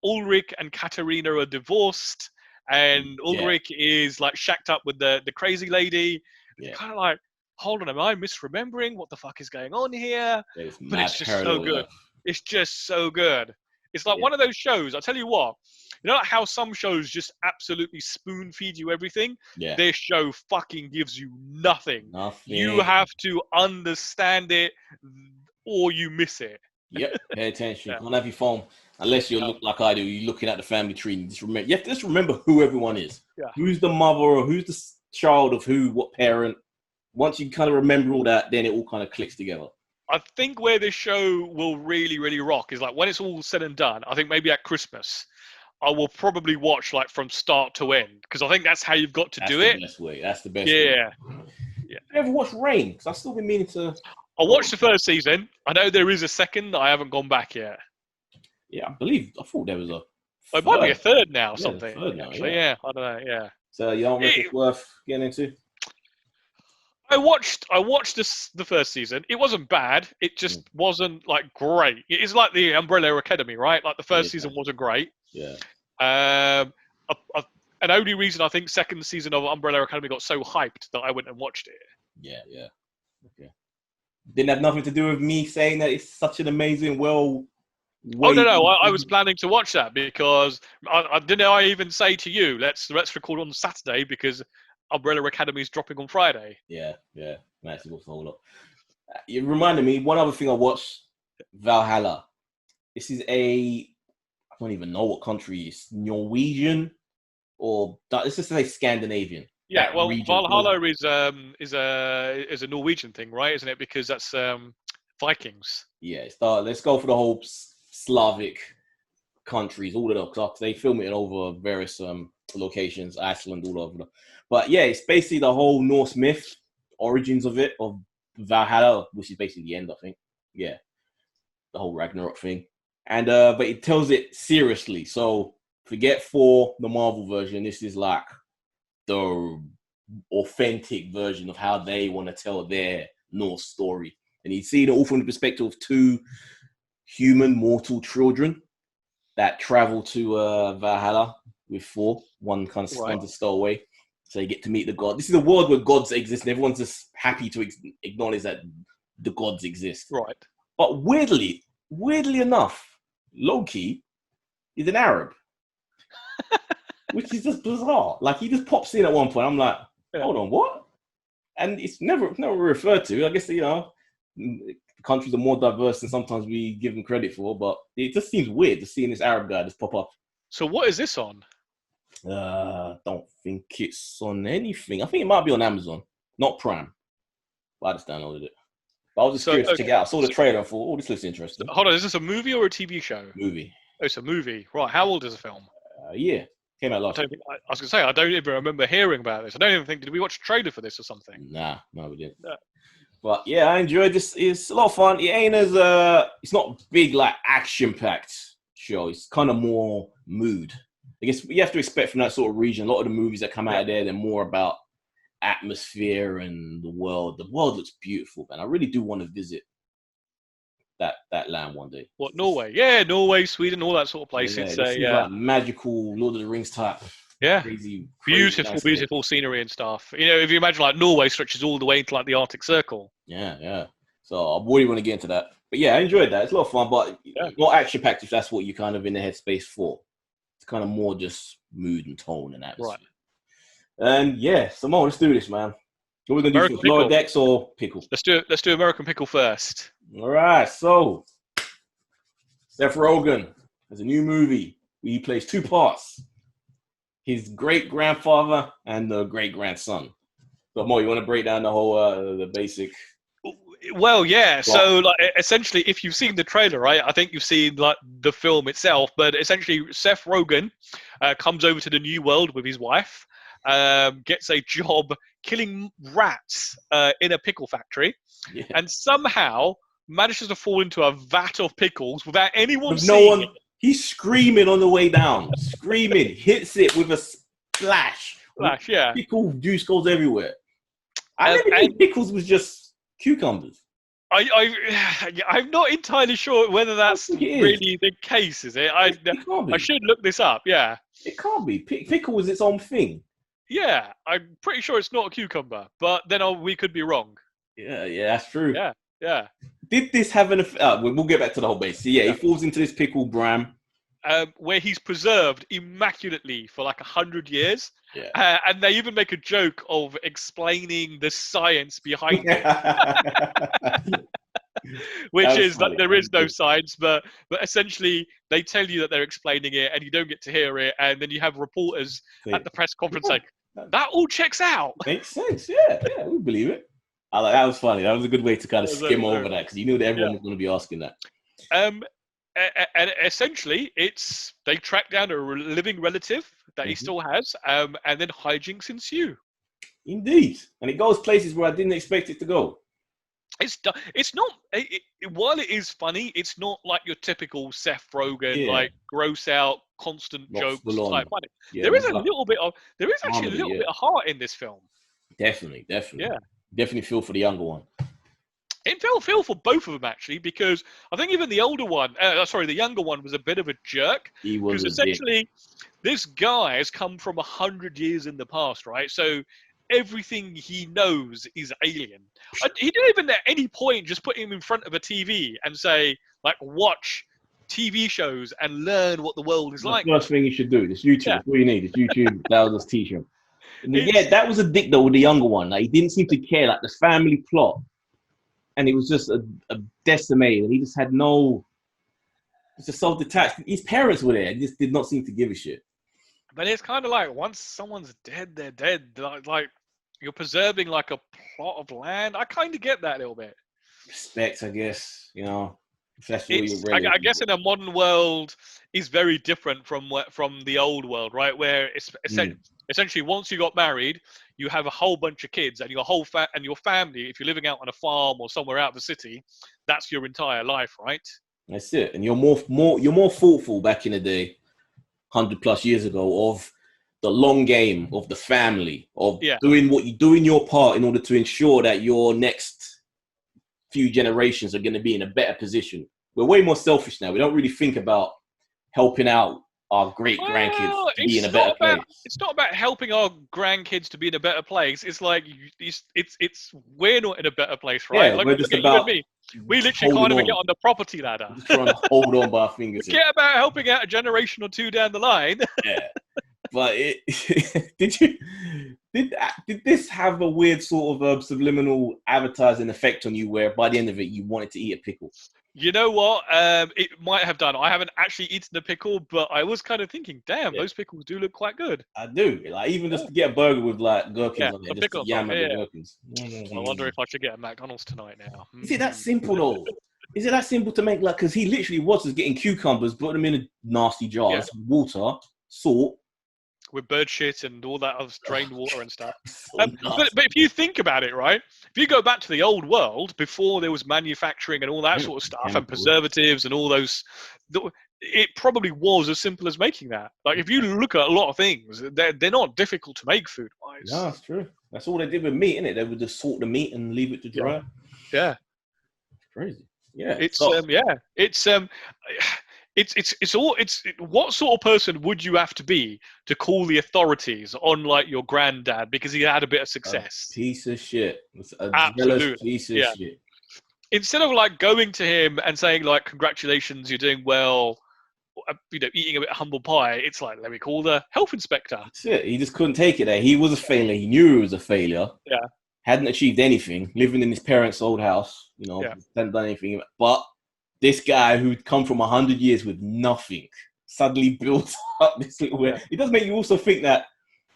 Ulrich and Katerina are divorced, and Ulrich is like shacked up with the crazy lady. Yeah. Kind of like, hold on, am I misremembering? What the fuck is going on here? But it's just so good. It's just so good. It's like one of those shows. I tell you what, you know how some shows just absolutely spoon feed you everything? Yeah. This show fucking gives you nothing. You have to understand it or you miss it. Yep, pay attention. You can't have your phone unless you look like I do. You're looking at the family tree. And you have to just remember who everyone is. Yeah. Who's the mother or who's the child of who, what parent. Once you kind of remember all that, then it all kind of clicks together. I think where this show will really, really rock is like when it's all said and done, I think maybe at Christmas, I will probably watch like from start to end because I think that's how you've got to do it. That's the best way. Yeah. You ever watch Rain? Because I've still been meaning to... I watched the first season. I know there is a second. I haven't gone back yet. Yeah, I thought there was a third. It might be a third now, Yeah, something. third now, actually. Yeah, I don't know, yeah. So you don't think it's worth getting into? I watched the first season. It wasn't bad. It just wasn't like great. It's like the Umbrella Academy, right? Like the first season wasn't great. Yeah. An only reason I think second season of Umbrella Academy got so hyped that I went and watched it. Yeah. Okay. Didn't have nothing to do with me saying that it's such an amazing, Oh no! I was planning to watch that because I didn't know. I even say to you, let's record on Saturday because Umbrella Academy is dropping on Friday. Yeah. I actually watched the whole lot. It reminded me, one other thing I watched, Valhalla. This is I don't even know what country it's Norwegian or let's just say Scandinavian. Yeah, well, Valhalla is a Norwegian thing, right? Isn't it? Because that's Vikings. Yeah, let's go for the whole Slavic countries, all of them, because they film it in over various locations, Iceland, all over. But yeah, it's basically the whole Norse myth, origins of it, of Valhalla, which is basically the end, I think. Yeah, the whole Ragnarok thing, and but it tells it seriously. So forget for the Marvel version, this is like the authentic version of how they want to tell their Norse story. And you see it all from the perspective of 2 human mortal children that travel to Valhalla with Thor. One kind of stands a stowaway. So you get to meet the god. This is a world where gods exist and everyone's just happy to acknowledge that the gods exist. Right. But weirdly enough, Loki is an Arab. Which is just bizarre. Like, he just pops in at one point. I'm like, hold on, what? And it's never referred to. I guess, countries are more diverse than sometimes we give them credit for, but it just seems weird to seeing this Arab guy just pop up. So what is this on? Don't think it's on anything. I think it might be on Amazon, not Prime. But I just downloaded it. But I was just curious to check it out. I saw the trailer and thought, this looks interesting. Hold on, is this a movie or a TV show? Movie. Oh, it's a movie. Right, how old is the film? Yeah. Came out last year. I was going to say, I don't even remember hearing about this. I don't even think, did we watch a trailer for this or something? Nah, no, we didn't. Yeah. But yeah, I enjoyed this. It's a lot of fun. It ain't as it's not big like action-packed show. It's kind of more mood. I guess you have to expect from that sort of region. A lot of the movies that come out of there, they're more about atmosphere and the world. The world looks beautiful, man. I really do want to visit that land one day. What, Norway? Yeah, Norway, Sweden, all that sort of place. Yeah, It's like magical Lord of the Rings type. Yeah, crazy beautiful scenery and stuff. You know, if you imagine like Norway stretches all the way into like the Arctic Circle. Yeah. So I really want to get into that. But yeah, I enjoyed that. It's a lot of fun, but not action packed if that's what you're kind of in the headspace for. It's kind of more just mood and tone and atmosphere. Right. And yeah, Simone, let's do this, man. What are we gonna do? Lower Decks or Pickle? Let's do American Pickle first. All right. So Seth Rogen has a new movie where he plays two parts: his great grandfather and the great grandson. So Mo, you want to break down the whole the basic? Well, yeah. So, like, essentially, if you've seen the trailer, right, I think you've seen like the film itself. But essentially, Seth Rogen comes over to the New World with his wife, gets a job killing rats in a pickle factory, and somehow manages to fall into a vat of pickles without anyone seeing it. He's screaming on the way down, hits it with a splash. Yeah. Pickle juice goes everywhere. I never think pickles was just cucumbers. I'm not entirely sure whether that's really the case, is it? I should look this up, yeah. It can't be. Pickle was its own thing. Yeah, I'm pretty sure it's not a cucumber, but then we could be wrong. Yeah, that's true. Yeah. Did this have an effect? We'll get back to the whole base. So he falls into this pickle bram. Where he's preserved immaculately for like 100 years. Yeah. And they even make a joke of explaining the science behind it. Which is that there is no science, but essentially they tell you that they're explaining it and you don't get to hear it. And then you have reporters at the press conference like, that all checks out. Makes sense. Yeah, we believe it. That was funny. That was a good way to kind of skim over that because you knew that everyone was going to be asking that. And essentially, they track down a living relative that he still has, and then hijinks ensue. Indeed, and it goes places where I didn't expect it to go. It's not. While it is funny, it's not like your typical Seth Rogen like gross out, constant jokes type funny. There is actually a little bit of heart in this film. Definitely. Yeah, definitely feel for the younger one. It feel for both of them actually, because I think even the the younger one was a bit of a jerk. He was because essentially this guy has come from 100 years in the past, right? So everything he knows is alien. He didn't even at any point just put him in front of a TV and say, like, watch TV shows and learn what the world is like. The first thing you should do. This YouTube. That's all you need. This YouTube. That was his teacher. That was a dick though with the younger one. Like, he didn't seem to care. Like the family plot. And it was just a decimated. He just had just so detached. His parents were there. He just did not seem to give a shit. But it's kind of like once someone's dead, they're dead. Like you're preserving like a plot of land. I kind of get that a little bit. Respect, I guess. You know, if that's what you're ready. I guess in a modern world is very different from the old world, right? Where it's essentially once you got married, you have a whole bunch of kids, and your whole your family. If you're living out on a farm or somewhere out of the city, that's your entire life, right? That's it. And you're more thoughtful back in the day, 100+ years ago, of the long game, of the family, of doing your part in order to ensure that your next few generations are going to be in a better position. We're way more selfish now. We don't really think about helping out our great grandkids to be in a better place. It's not about helping our grandkids to be in a better place. It's like we're not in a better place, right? Yeah, like, we're just about. We literally can't even get on the property ladder. Just trying to hold on by our fingers. Forget about helping out a generation or two down the line. Yeah, but did this have a weird sort of subliminal advertising effect on you, where by the end of it you wanted to eat a pickle? You know what? It might have done. I haven't actually eaten a pickle, but I was kind of thinking, damn, those pickles do look quite good. I do. Like, even just to get a burger with like gherkins on there, just pickles, to yam the gherkins. I wonder if I should get a McDonald's tonight now. Is it that simple though? Is it that simple to make? Like, because he literally was just getting cucumbers, put them in a nasty jar, water, salt, with bird shit and all that other drained water and stuff. So But if you think about it, right? If you go back to the old world before there was manufacturing and all that sort of stuff and preservatives and all those, it probably was as simple as making that. Like if you look at a lot of things, they're not difficult to make food wise. No, it's true. That's all they did with meat, innit? They would just salt the meat and leave it to dry. Yeah. It's crazy. Yeah. It's what sort of person would you have to be to call the authorities on like your granddad because he had a bit of success? A piece of shit. Absolute piece of shit. Instead of like going to him and saying like congratulations, you're doing well, eating a bit of humble pie, it's like, let me call the health inspector. That's it. He just couldn't take it there. He was a failure. He knew he was a failure. Yeah. Hadn't achieved anything, living in his parents' old house, hadn't done anything. But this guy who'd come from 100 years with nothing suddenly built up this little way. It does make you also think that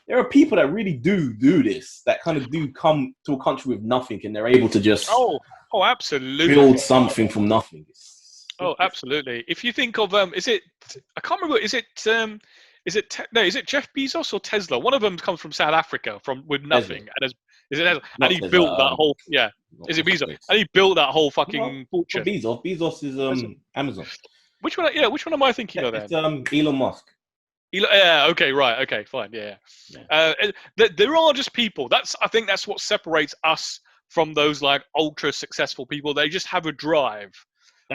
there are people that really do this, that kind of do come to a country with nothing and they're able to just absolutely build something from nothing. Absolutely. If you think of I can't remember, is it Jeff Bezos or Tesla? One of them comes from South Africa with nothing. Tesla. And he built that whole is it Bezos? And he built that whole fucking fortune. Bezos is Amazon. Which one am I thinking of then? It's Elon Musk. Okay, right, okay, fine, there are just people. I think that's what separates us from those like ultra successful people. They just have a drive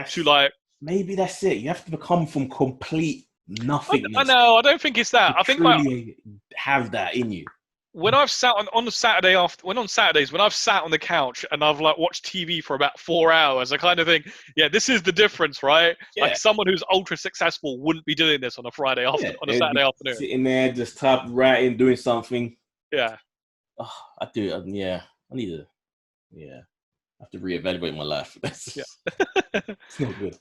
to like. Maybe that's it. You have to become from complete nothingness. I know. I don't think it's that. I think like have that in you. When I've sat on Saturdays when I've sat on the couch and I've like watched TV for about 4 hours, I kind of think, this is the difference, right? Yeah. Like someone who's ultra successful wouldn't be doing this on a Saturday afternoon. Sitting there, just writing, doing something. Yeah. Oh, I do. I need to. Yeah. I have to reevaluate my life. It's not good.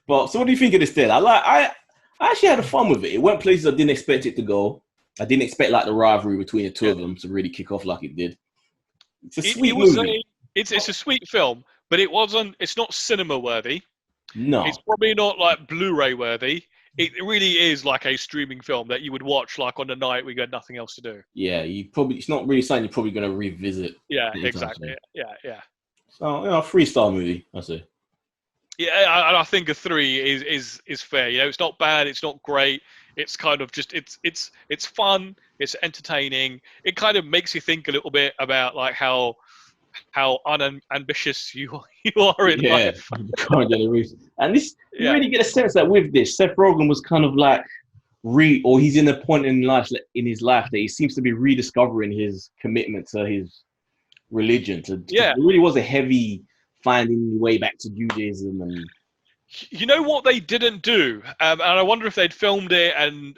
But so, what do you think of this? Then I actually had fun with it. It went places I didn't expect it to go. I didn't expect like the rivalry between the two of them to really kick off like it did. It's a sweet movie. It's a sweet film, but it's not cinema worthy. No. It's probably not like Blu-ray worthy. It really is like a streaming film that you would watch like on the night we got nothing else to do. Yeah, it's not really something you're probably going to revisit. Yeah, exactly. Yeah. So, 3-star movie, I say. Yeah, I think a 3 is fair. It's not bad. It's not great. It's kind of just it's fun. It's entertaining. It kind of makes you think a little bit about like how unambitious you are in life. And this you really get a sense that with this, Seth Rogen was kind of like he's in a point in his life that he seems to be rediscovering his commitment to his religion. It really was a heavy finding your way back to Judaism. And you know what they didn't do, and I wonder if they'd filmed it and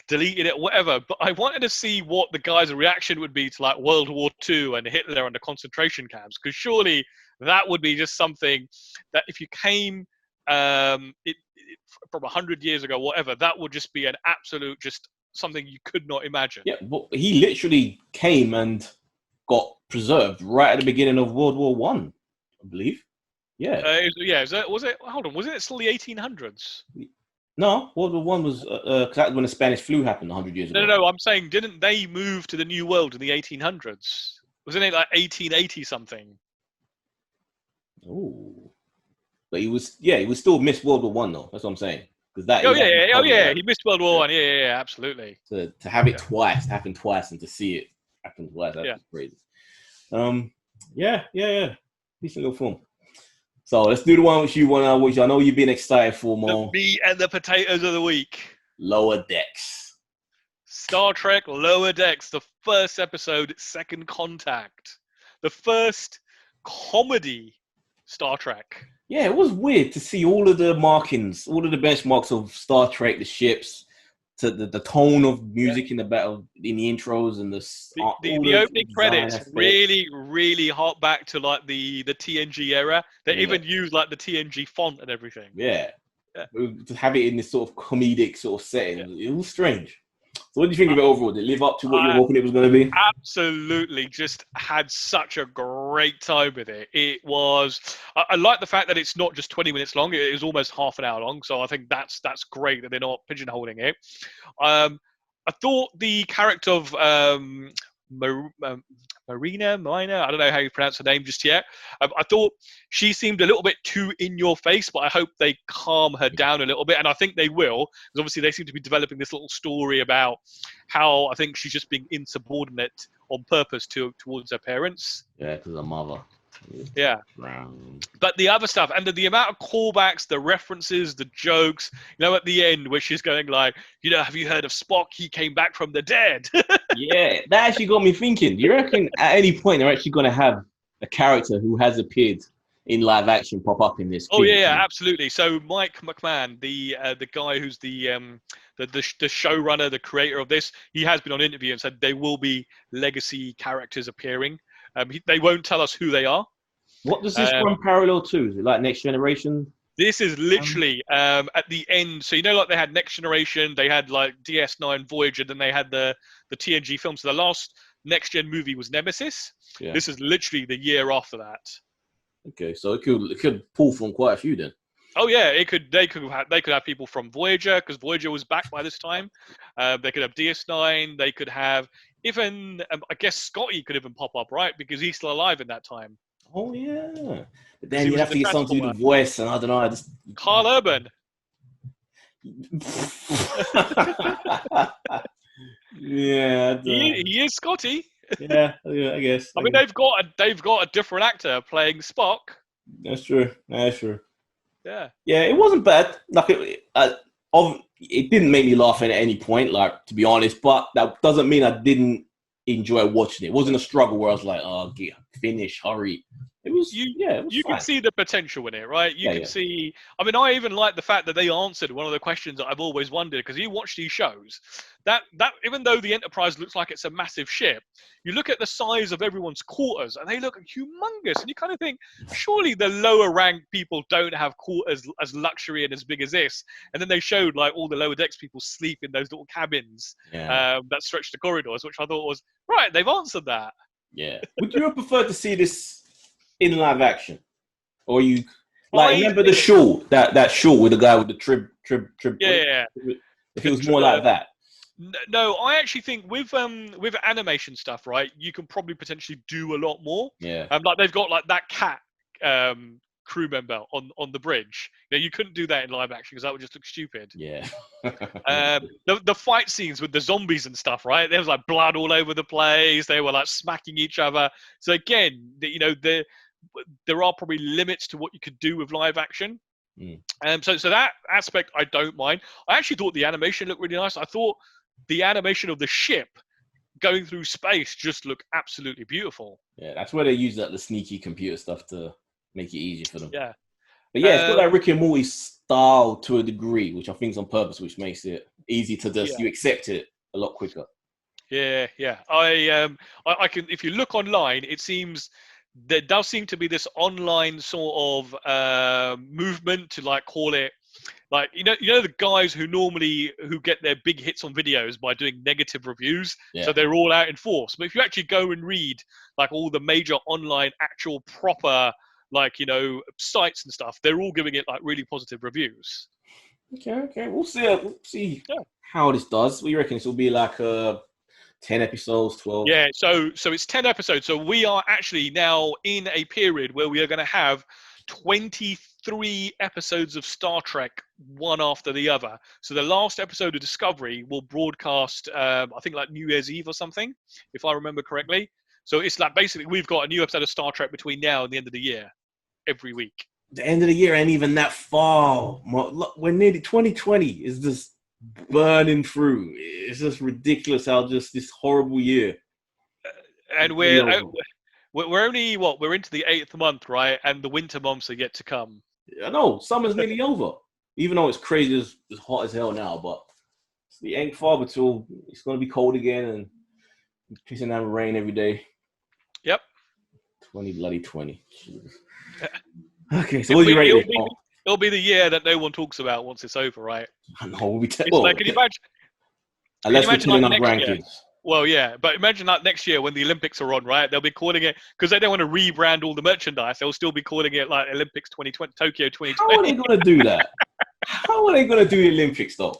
deleted it or whatever, but I wanted to see what the guys' reaction would be to like World War II and Hitler and the concentration camps, because surely that would be just something that if you came from 100 years ago, whatever, that would just be an absolute, just something you could not imagine. Yeah, but he literally came and got preserved right at the beginning of World War One, I believe. Yeah. Was it still the 1800s? No, World War One was that's when the Spanish flu happened 100 years ago. No. I'm saying, didn't they move to the New World in the 1800s? Wasn't it like 1880 something? Oh, but he was still missed World War One though. That's what I'm saying. He missed World War One. Yeah, absolutely. To have it happen twice, and to see it happen twice, that's crazy. Decent little film. So let's do the one which you want to watch. I know you've been excited for, Mo. The meat and the potatoes of the week. Lower Decks. Star Trek Lower Decks, the first episode, Second Contact. The first comedy Star Trek. Yeah, it was weird to see all of the markings, all of the benchmarks of Star Trek, the ships, to the tone of music in the intros and the opening credits really, really hot back to like the TNG era. They even used like the TNG font and everything. Yeah. To have it in this sort of comedic sort of setting, it was strange. So what do you think of it overall? Did it live up to what you were hoping it was going to be? Absolutely. Just had such a great time with it. It was... I like the fact that it's not just 20 minutes long. It was almost half an hour long. So I think that's great that they're not pigeonholing it. I thought the character of Marina, I don't know how you pronounce her name just yet. I thought she seemed a little bit too in your face, but I hope they calm her down a little bit, and I think they will, because obviously they seem to be developing this little story about how I think she's just being insubordinate on purpose towards her parents. Yeah, because her mother. Yeah. But the other stuff, and the amount of callbacks, the references, the jokes, at the end where she's going like, have you heard of Spock? He came back from the dead. Yeah, that actually got me thinking. Do you reckon at any point they're actually going to have a character who has appeared in live action pop up in this? Oh yeah, absolutely. So Mike McMahon, the guy who's the showrunner, the creator of this, he has been on interview and said there will be legacy characters appearing. They won't tell us who they are. What does this run parallel to? Is it like Next Generation? This is literally at the end. So like they had Next Generation, they had like DS9, Voyager, then they had the TNG films. So the last Next Gen movie was Nemesis. Yeah. This is literally the year after that. Okay, so it could pull from quite a few then. Oh yeah, they could have people from Voyager, because Voyager was back by this time. They could have DS9. They could have even I guess Scotty could even pop up, right? Because he's still alive in that time. Oh yeah, but then you have to get someone to do the voice, and I don't know. Carl Urban. Yeah, he is Scotty. yeah, I guess. I mean, they've got a different actor playing Spock. That's true. Yeah. Yeah, it wasn't bad. Like it didn't make me laugh at any point, like, to be honest. But that doesn't mean I didn't enjoy watching it. It wasn't a struggle where I was like, "Oh, finish, hurry." It was. It was you fine. Can see the potential in it, right? You can see. I mean, I even like the fact that they answered one of the questions that I've always wondered, because you watch these shows, that even though the Enterprise looks like it's a massive ship, you look at the size of everyone's quarters and they look humongous, and you kind of think, surely the lower ranked people don't have quarters as luxury and as big as this. And then they showed like all the lower decks people sleep in those little cabins that stretch the corridors, which I thought was right. They've answered that. Yeah. Would you have preferred to see this in live action, or you remember the show that show with the guy with the trib? Yeah. If it was more like that. No, I actually think with animation stuff, right, you can probably potentially do a lot more. Yeah. Like they've got like that cat crew member on the bridge. You couldn't do that in live action because that would just look stupid. Yeah. The fight scenes with the zombies and stuff, right? There was like blood all over the place. They were like smacking each other. So again, there are probably limits to what you could do with live action. So that aspect I don't mind. I actually thought the animation looked really nice. I thought the animation of the ship going through space just looked absolutely beautiful. Yeah, that's where they use the sneaky computer stuff to make it easier for them. Yeah. But yeah, it's got that Rick and Morty style to a degree, which I think is on purpose, which makes it easy to just you accept it a lot quicker. Yeah. I can, if you look online, it seems there does seem to be this online sort of movement to like call it like the guys who get their big hits on videos by doing negative reviews, so they're all out in force. But if you actually go and read like all the major online actual proper sites and stuff, they're all giving it like really positive reviews. Okay, we'll see how this does. We reckon this will be like 10 episodes, 12. Yeah, so it's 10 episodes. So we are actually now in a period where we are going to have 23 episodes of Star Trek, one after the other. So the last episode of Discovery will broadcast, I think like New Year's Eve or something, if I remember correctly. So it's like basically we've got a new episode of Star Trek between now and the end of the year, every week. The end of the year ain't even that far. We're nearly 2020 is just burning through. It's just ridiculous how just this horrible year. And we're only we're into the 8th month, right? And the winter months are yet to come. I know summer's nearly over, even though it's crazy, it's hot as hell now. But it ain't far until it's gonna be cold again and pissing down rain every day. Yep. 2020. Okay, so what are you rating? It'll be the year that no one talks about once it's over, right? I know. Can you imagine? Unless we're putting up rankings. Well, yeah, but imagine that next year when the Olympics are on, right? They'll be calling it, because they don't want to rebrand all the merchandise. They'll still be calling it like Olympics 2020, Tokyo 2020. How are they going to do that? How are they going to do the Olympics though?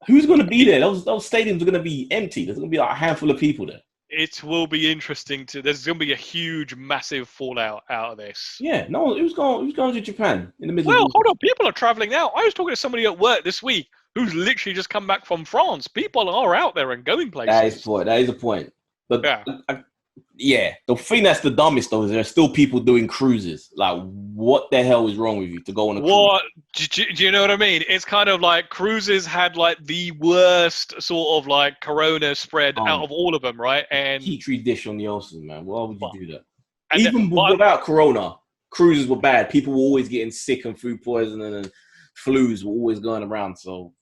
Who's going to be there? Those stadiums are going to be empty. There's going to be like a handful of people there. It will be interesting there's going to be a huge, massive fallout out of this. Yeah, no, it was going to Japan in the middle Well, of hold on. People are traveling now. I was talking to somebody at work this week who's literally just come back from France. People are out there and going places. That is a point. But yeah. The thing that's the dumbest though is there are still people doing cruises. Like, what the hell is wrong with you to go on a cruise? Do you know what I mean? It's kind of like cruises had like the worst sort of like corona spread out of all of them, right? And petri dish on the ocean, man. Why would you do that? Even without corona, cruises were bad. People were always getting sick and food poisoning and flus were always going around. So.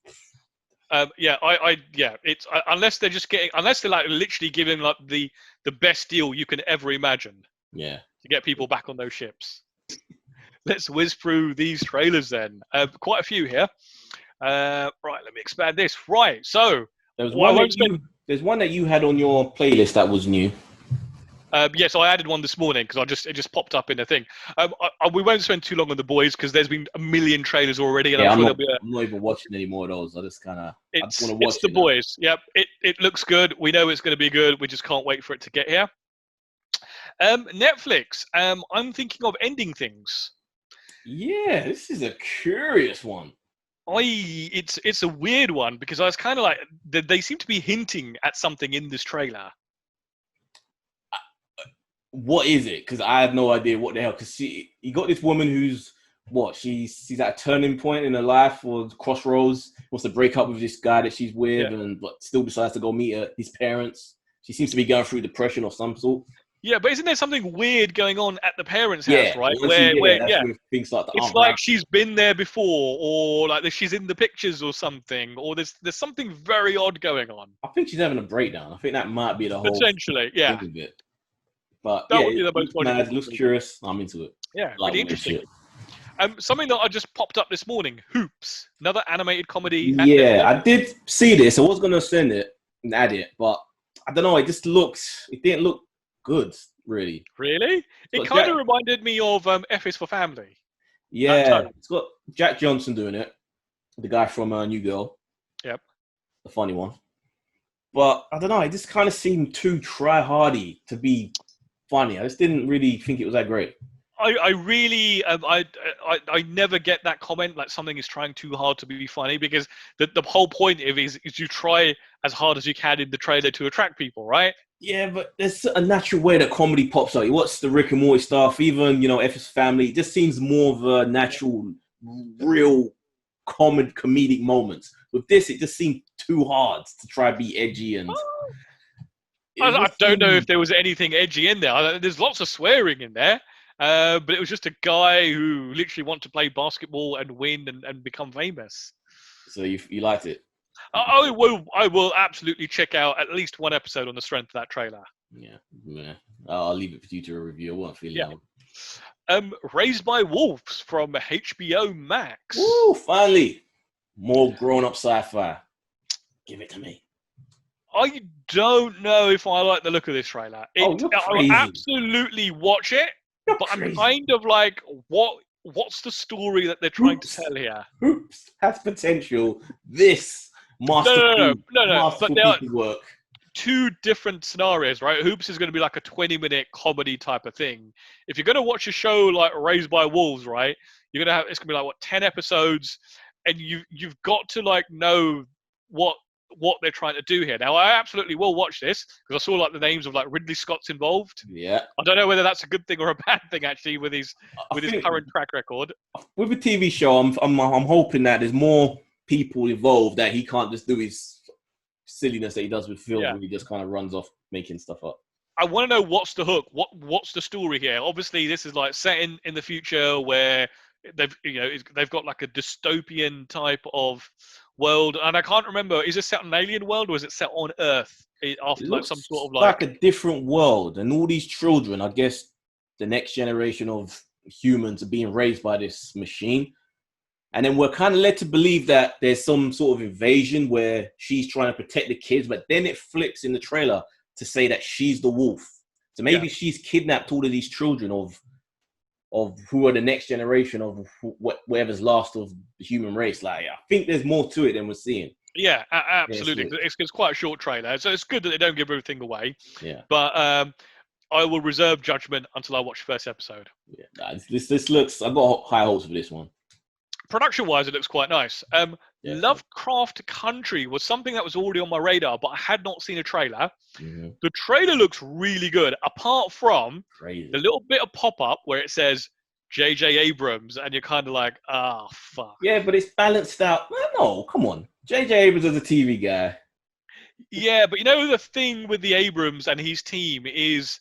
It's unless they're like literally giving like the best deal you can ever imagine. Yeah. To get people back on those ships. Let's whiz through these trailers then. Quite a few here. Right, let me expand this. Right, so there's one that you had on your playlist that was new. Yes, I added one this morning because it just popped up in the thing. We won't spend too long on The Boys because there's been a million trailers already. And I'm not even watching any more of those. I just want to watch The Boys. Yep, it looks good. We know it's going to be good. We just can't wait for it to get here. Netflix. I'm thinking of ending things. Yeah, this is a curious one. It's a weird one because I was kind of like they seem to be hinting at something in this trailer. What is it? Because I have no idea what the hell. Because you got this woman who's she's at a turning point in her life or crossroads. Wants to break up with this guy that she's with, but still decides to go meet his parents. She seems to be going through depression of some sort. Yeah, but isn't there something weird going on at the parents' house, right? Where things start to it's like she's been there before, or like she's in the pictures or something, or there's something very odd going on. I think she's having a breakdown. I think that might be the whole potentially, yeah. Thing of it. But that would be the most logical. It looks curious. I'm into it. Yeah, really interesting. Something that I just popped up this morning: Hoops, another animated comedy. Yeah, I did see this. I was gonna send it and add it, but I don't know. It didn't look good, really. Really? It kind of reminded me of F is for Family. Yeah, it's got Jack Johnson doing it, the guy from New Girl. Yep. The funny one. But I don't know. It just kind of seemed too try-hardy to be funny. I just didn't really think it was that great. I really, I never get that comment like something is trying too hard to be funny because the whole point of it is you try as hard as you can in the trailer to attract people, right? Yeah, but there's a natural way that comedy pops out. You watch the Rick and Morty stuff, even, F's Family. It just seems more of a natural, real comedic moments. With this, it just seemed too hard to try to be edgy and... I don't know if there was anything edgy in there. There's lots of swearing in there. But it was just a guy who literally wanted to play basketball and win and become famous. So you liked it? I will absolutely check out at least one episode on the strength of that trailer. Yeah. I'll leave it for you to review. I won't feel it. Raised by Wolves from HBO Max. Woo, finally. More grown-up sci-fi. Give it to me. I don't know if I like the look of this trailer. You're crazy. I'll absolutely watch it. But I'm kind of like, what's the story that they're trying to tell here? Hoops has potential. This masterpiece. No. But there are work. two different scenarios, right? Hoops is going to be like a 20-minute comedy type of thing. If you're going to watch a show like Raised by Wolves, right? It's going to be like 10 episodes, and you've got to like know what they're trying to do here. Now, I absolutely will watch this because I saw like the names of like Ridley Scott's involved. Yeah. I don't know whether that's a good thing or a bad thing actually with his current track record. With a TV show, I'm hoping that there's more people involved, that he can't just do his silliness that he does with film where he just kind of runs off making stuff up. I want to know what's the hook. What's the story here? Obviously, this is like set in the future where they've got like a dystopian type of world, and I can't remember, is it set on an alien world or is it set on Earth after like some sort of like a different world, and all these children, I guess the next generation of humans, are being raised by this machine, and then we're kind of led to believe that there's some sort of invasion where she's trying to protect the kids, but then it flips in the trailer to say that she's the wolf. So maybe she's kidnapped all of these children of who are the next generation of whatever's last of the human race. Like, I think there's more to it than we're seeing. Yeah, Yeah, absolutely. It's quite a short trailer, so it's good that they don't give everything away. Yeah. But I will reserve judgment until I watch the first episode. Yeah. Nah, this looks. I've got high hopes for this one. Production-wise, it looks quite nice. Yeah, Lovecraft Country was something that was already on my radar, but I had not seen a trailer. mm-hmm. The trailer looks really good, apart from Crazy. the little bit of pop-up where it says J.J. Abrams, and you're kind of like, ah, oh, fuck. Yeah, but it's balanced out. No, come on. J.J. Abrams is a TV guy. Yeah, but you know the thing with the Abrams and his team is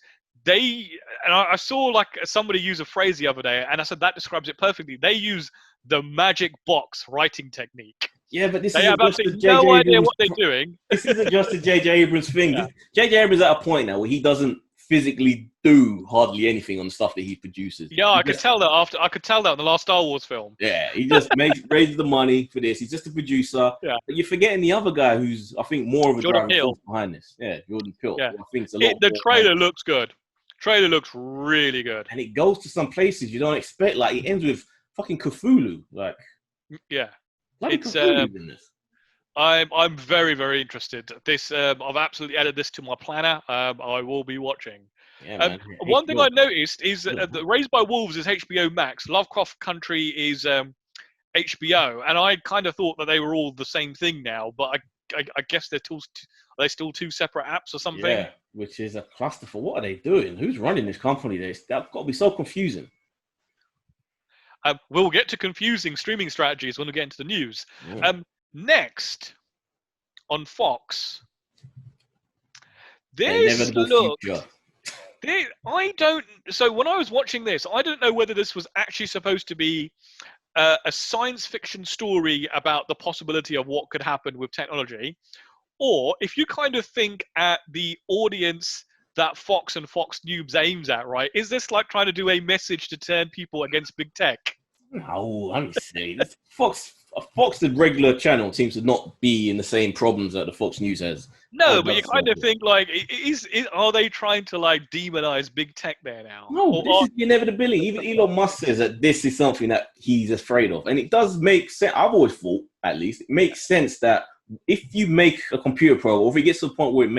I saw like somebody use a phrase the other day, and I said that describes it perfectly. They use the magic box writing technique. Yeah, but They have absolutely no idea what they're doing. This isn't just a J.J. Abrams thing. Yeah. J.J. Abrams is at a point now where he doesn't physically do hardly anything on stuff that he produces. Yeah, I could tell that in the last Star Wars film. Yeah, he just raises the money for this. He's just a producer. Yeah. But you're forgetting the other guy who's, I think, more of a Jordan driving Peele. force behind this. Yeah, Jordan Peele. Yeah. I think it's a lot the trailer looks good. Trailer looks really good. And it goes to some places you don't expect. Like, it ends with fucking Cthulhu. Like, yeah. It's Cthulhu in this. I'm very, very interested. This I've absolutely added this to my planner. I will be watching. Yeah, man. One thing I noticed is that Raised by Wolves is HBO Max. Lovecraft Country is HBO, and I kind of thought that they were all the same thing now, but I guess are they still two separate apps or something? Yeah, which is a cluster for what are they doing? Who's running this company? That's got to be so confusing. We'll get to confusing streaming strategies when we get into the news. Yeah. Next, on Fox, this looked... So when I was watching this, I don't know whether this was actually supposed to be a science fiction story about the possibility of what could happen with technology, or if you kind of think at the audience that Fox and Fox News aims at, right? Is this like trying to do a message to turn people against big tech? No, let me see. Fox, the regular channel, seems to not be in the same problems that the Fox News has. No, but you kind of think like, are they trying to like demonize big tech there now? No, this is the inevitability. Even Elon Musk says that this is something that he's afraid of, and it does make sense. I've always thought, at least, it makes sense that if you make a computer program, or if it gets to the point where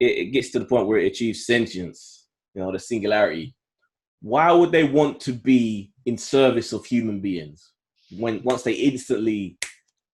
it gets to the point where it achieves sentience, the singularity, why would they want to be in service of human beings once they instantly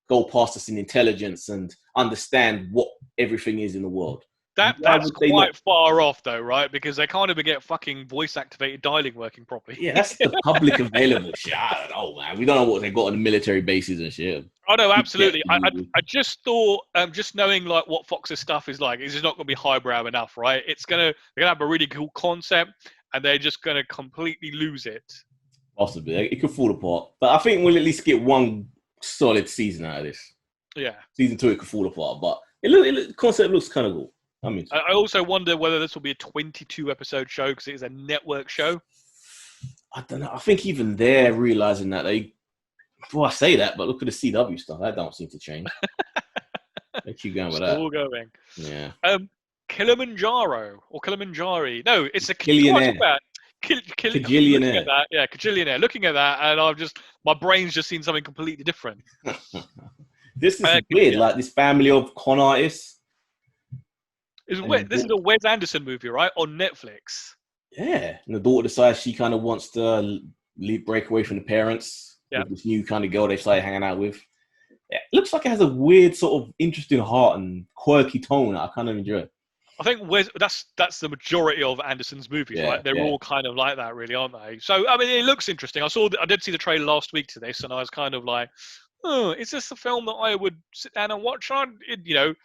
go past us in intelligence and understand what everything is in the world? That's quite far off, though, right? Because they can't even get fucking voice-activated dialing working properly. Yeah, that's the public available shit. I don't know, man. We don't know what they got on the military bases and shit. Oh, no, absolutely. I just thought, just knowing like what Fox's stuff is like, it's just not going to be highbrow enough, right? They're going to have a really cool concept, and they're just going to completely lose it. Possibly. It could fall apart. But I think we'll at least get one solid season out of this. Yeah. Season 2, it could fall apart, but the concept looks kind of cool. I also wonder whether this will be a 22-episode show because it is a network show. I don't know. I think even they're realizing that I say that, but look at the CW stuff. That don't seem to change. They keep going with that. Still going. Yeah. Kilimanjaro or Kilimanjaro. No, it's a Killionaire. Kajillionaire. Yeah, Kajillionaire. Looking at that, and my brain's just seen something completely different. This is weird. Like this family of con artists. This is a Wes Anderson movie, right? On Netflix. Yeah. And the daughter decides she kind of wants to break away from the parents. Yeah. With this new kind of girl they started hanging out with. Yeah, it looks like it has a weird sort of interesting heart and quirky tone that I kind of enjoy. I think that's the majority of Anderson's movies, right? They're all kind of like that, really, aren't they? So, I mean, it looks interesting. I did see the trailer last week to this, and I was kind of like, oh, is this a film that I would sit down and watch on? And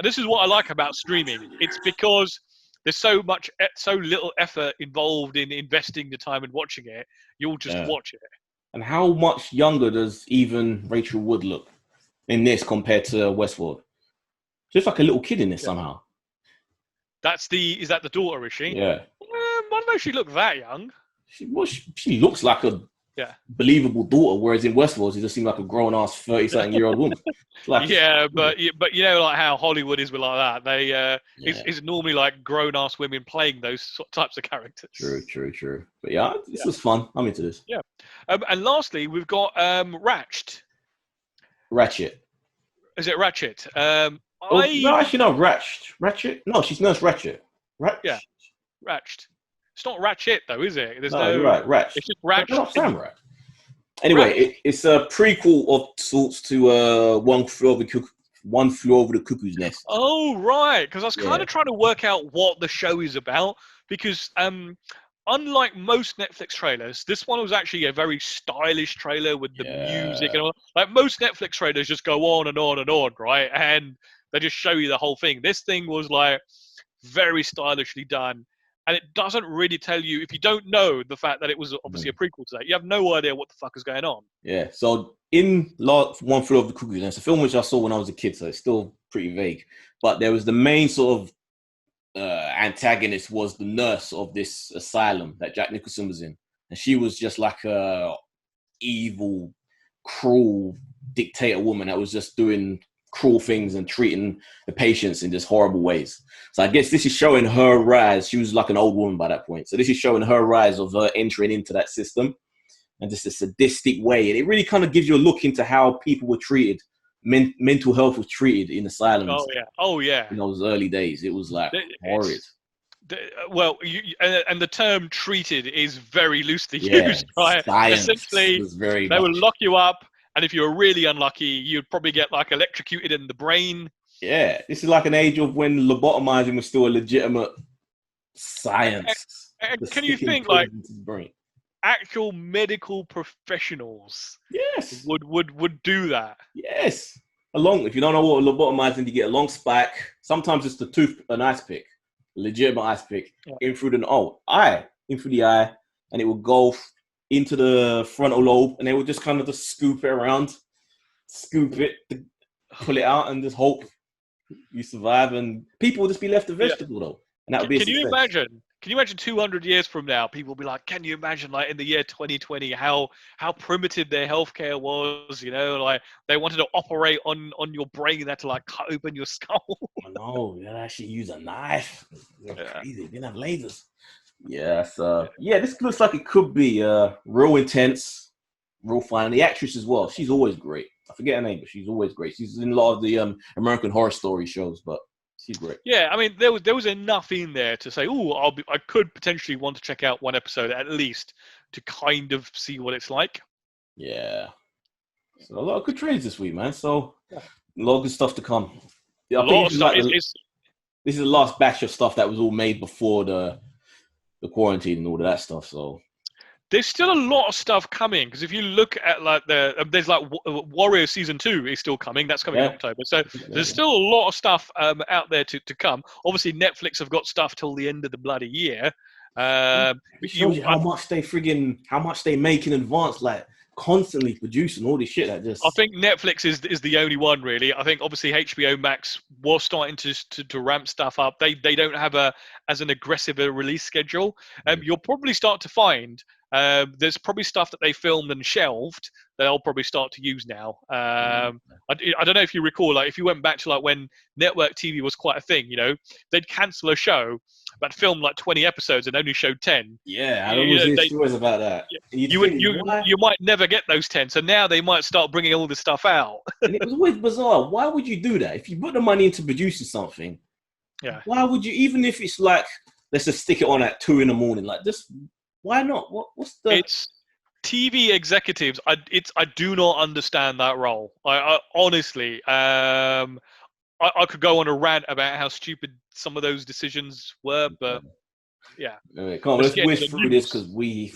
this is what I like about streaming. It's because there's so little effort involved in investing the time and watching it. You'll just watch it. And how much younger does even Rachel Wood look in this compared to Westworld? Just like a little kid in this somehow. Is that the daughter, is she? Yeah. I don't know if she looked that young. She looks like a believable daughter, whereas in Westworld, she just seemed like a grown-ass 30-something-year-old woman. But you know, like how Hollywood is with like that. It's normally like grown-ass women playing those types of characters. True. But this was fun. I'm into this. Yeah. And lastly, we've got Ratched. Ratchet. Is it Ratchet? Oh, no, actually, no, Ratchet. No, she's Nurse Ratchet. Yeah, Ratchet. It's not Ratchet though, is it? There's No, you're right, Ratchet. It's just Ratchet. Not Samurai. Anyway, it's a prequel of sorts to One Flew Over the Cuckoo's Nest. Oh, right. Because I was kind of trying to work out what the show is about. Because unlike most Netflix trailers, this one was actually a very stylish trailer with the music and all. Like most Netflix trailers just go on and on and on, right? And they just show you the whole thing. This thing was like very stylishly done. And it doesn't really tell you, if you don't know the fact that it was obviously a prequel to that, you have no idea what the fuck is going on. Yeah, so in One Flew Over the Cuckoo's Nest, a film which I saw when I was a kid, so it's still pretty vague, but there was the main sort of antagonist was the nurse of this asylum that Jack Nicholson was in. And she was just like a evil, cruel dictator woman that was just doing cruel things and treating the patients in just horrible ways. So I guess this is showing her rise. She was like an old woman by that point. So this is showing her rise of her entering into that system and just a sadistic way. And it really kind of gives you a look into how people were treated, mental health was treated in asylums. Oh, yeah. In those early days. It was like horrid. Well, and the term treated is very loosely used, right? Essentially, they will lock you up. And if you're really unlucky, you'd probably get like electrocuted in the brain. Yeah, this is like an age of when lobotomizing was still a legitimate science. And can you think like actual medical professionals? Yes, would do that. Yes, if you don't know what lobotomizing, you get a long spike. Sometimes it's an ice pick, a legitimate ice pick, in through the eye, and it will go into the frontal lobe, and they would just kind of just scoop it, pull it out, and just hope you survive. And people will just be left a vegetable though, and that would be. Can you imagine? Can you imagine 200 years from now, people will be like, can you imagine like in the year 2020 how primitive their healthcare was? You know, like they wanted to operate on your brain, they had to like cut open your skull. No, you actually use a knife. You're crazy. You didn't have lasers. This looks like it could be real intense, real fun. And the actress as well, she's always great. I forget her name, but she's always great. She's in a lot of the American Horror Story shows, but she's great. Yeah, I mean, there was enough in there to say, I could potentially want to check out one episode at least to kind of see what it's like. Yeah. So a lot of good trailers this week, man. So a lot of good stuff to come. This is the last batch of stuff that was all made before the quarantine and all of that stuff. So there's still a lot of stuff coming, because if you look at like there's like Warrior Season 2 is still coming. That's coming in October. So there's still a lot of stuff out there to come. Obviously, Netflix have got stuff till the end of the bloody year. It shows you how much they make in advance, like constantly producing all this shit. I think Netflix is the only one really. I think obviously HBO Max was starting to ramp stuff up. They don't have as an aggressive a release schedule. You'll probably start to find there's probably stuff that they filmed and shelved that they'll probably start to use now. I don't know if you recall, like if you went back to like when network TV was quite a thing, you know, they'd cancel a show but film like 20 episodes and only showed 10. Yeah, I always hear stories about that. You might never get those 10, so now they might start bringing all this stuff out. And it was always bizarre. Why would you do that? If you put the money into producing something, why would you, even if it's like, let's just stick it on at 2 a.m, like this, why not? What's the... It's TV executives. I do not understand that role. I honestly, I could go on a rant about how stupid some of those decisions were, but yeah. Right, come on, let's whiz through this because we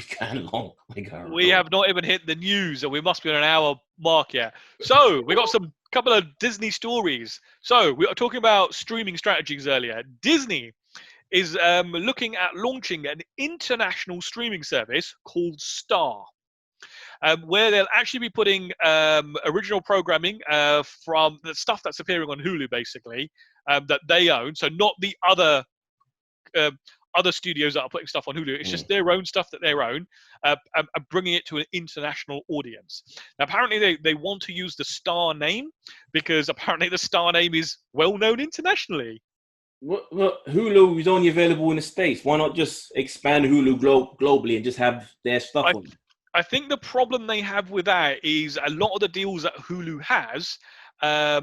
can't long. We have not even hit the news, and we must be on an hour mark yet. So we got some couple of Disney stories. So we were talking about streaming strategies earlier. Disney is looking at launching an international streaming service called Star. Where they'll actually be putting original programming from the stuff that's appearing on Hulu, basically, that they own. So not the other studios that are putting stuff on Hulu. It's just their own stuff that they own, and bringing it to an international audience. Now, apparently, they want to use the Star name because apparently the Star name is well known internationally. Well, Hulu is only available in the States. Why not just expand Hulu globally and just have their stuff on? I think the problem they have with that is a lot of the deals that Hulu has a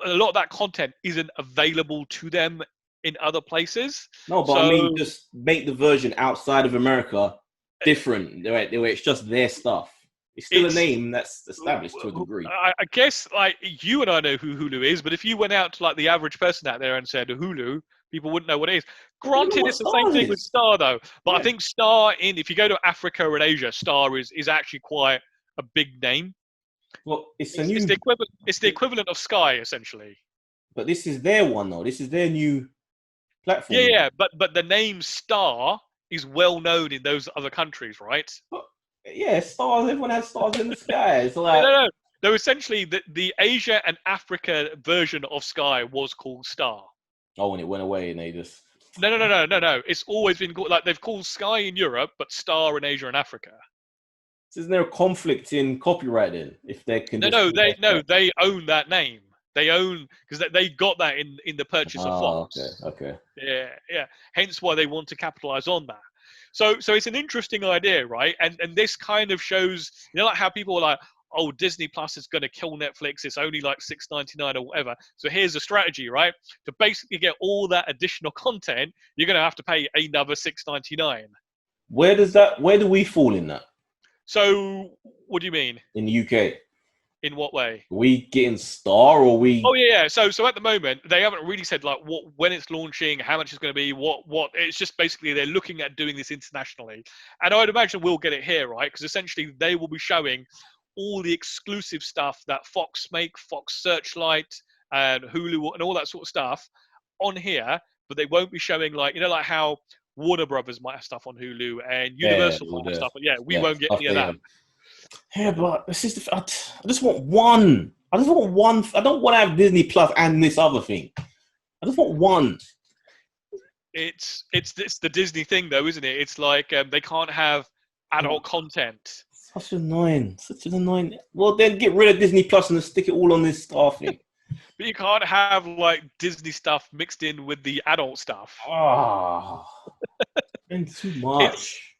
lot of that content isn't available to them in other places. No, but I mean, just make the version outside of America different. Where it's just their stuff. It's still a name that's established to a degree. I guess, like, you and I know who Hulu is, but if you went out to like the average person out there and said Hulu, people wouldn't know what it is. Granted, it's the same thing with Star, though. But I think Star, if you go to Africa and Asia, Star is actually quite a big name. Well, it's the equivalent. It's the equivalent of Sky, essentially. But this is their one, though. This is their new platform. Yeah, but the name Star is well known in those other countries, right? But, yeah, stars. Everyone has stars in the sky. It's like no. Essentially, the Asia and Africa version of Sky was called Star. Oh, and it went away, and they just no. It's always been called, like, they've called Sky in Europe, but Star in Asia and Africa. Isn't there a conflict in copyright then? If they can they own that name. They own, because they got that in the purchase of Fox. Okay. Yeah. Hence why they want to capitalize on that. So it's an interesting idea, right? And this kind of shows, like how people are like, oh, Disney Plus is going to kill Netflix. It's only like $6.99 or whatever. So here's a strategy, right? To basically get all that additional content, you're going to have to pay another $6.99. Where do we fall in that? So what do you mean? In the UK. In what way? Are we getting Star, or we? Oh yeah. So at the moment they haven't really said like when it's launching, how much it's going to be, what. It's just basically they're looking at doing this internationally, and I'd imagine we'll get it here, right? Because essentially they will be showing all the exclusive stuff that Fox make, Fox Searchlight, and Hulu, and all that sort of stuff on here, but they won't be showing like like how Warner Brothers might have stuff on Hulu and Universal might have stuff, but we won't get any of that. Yeah, but this is I just want one. I just want one. I don't want to have Disney Plus and this other thing. I just want one. It's the Disney thing, though, isn't it? It's like they can't have adult content. Such annoying. Well, then get rid of Disney Plus and stick it all on this Star thing. But you can't have like Disney stuff mixed in with the adult stuff. Oh, it's too much.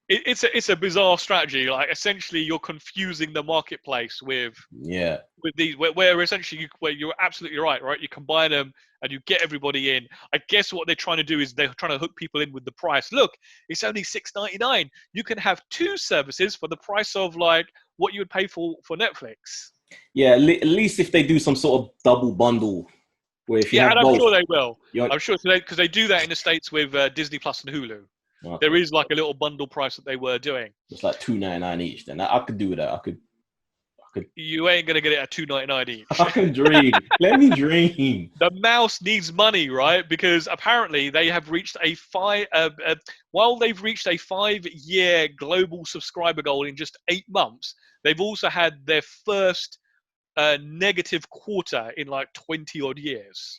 It's a bizarre strategy. Like, essentially, you're confusing the marketplace with these, where essentially where you're absolutely right. You combine them and you get everybody in. I guess what they're trying to do is they're trying to hook people in with the price. Look, it's only $6.99. You can have two services for the price of like what you would pay for Netflix. Yeah, at least if they do some sort of double bundle. Where if you have and I'm both, sure they will. I'm sure, because they do that in the States with Disney Plus and Hulu. Okay. There is like a little bundle price that they were doing. It's like $2.99 each. Then I could do that. I could. You ain't gonna get it at $2.99 each. I can dream. Let me dream. The mouse needs money, right? Because apparently they have reached while they've reached a 5-year global subscriber goal in just 8 months, they've also had their first negative quarter in like 20 odd years.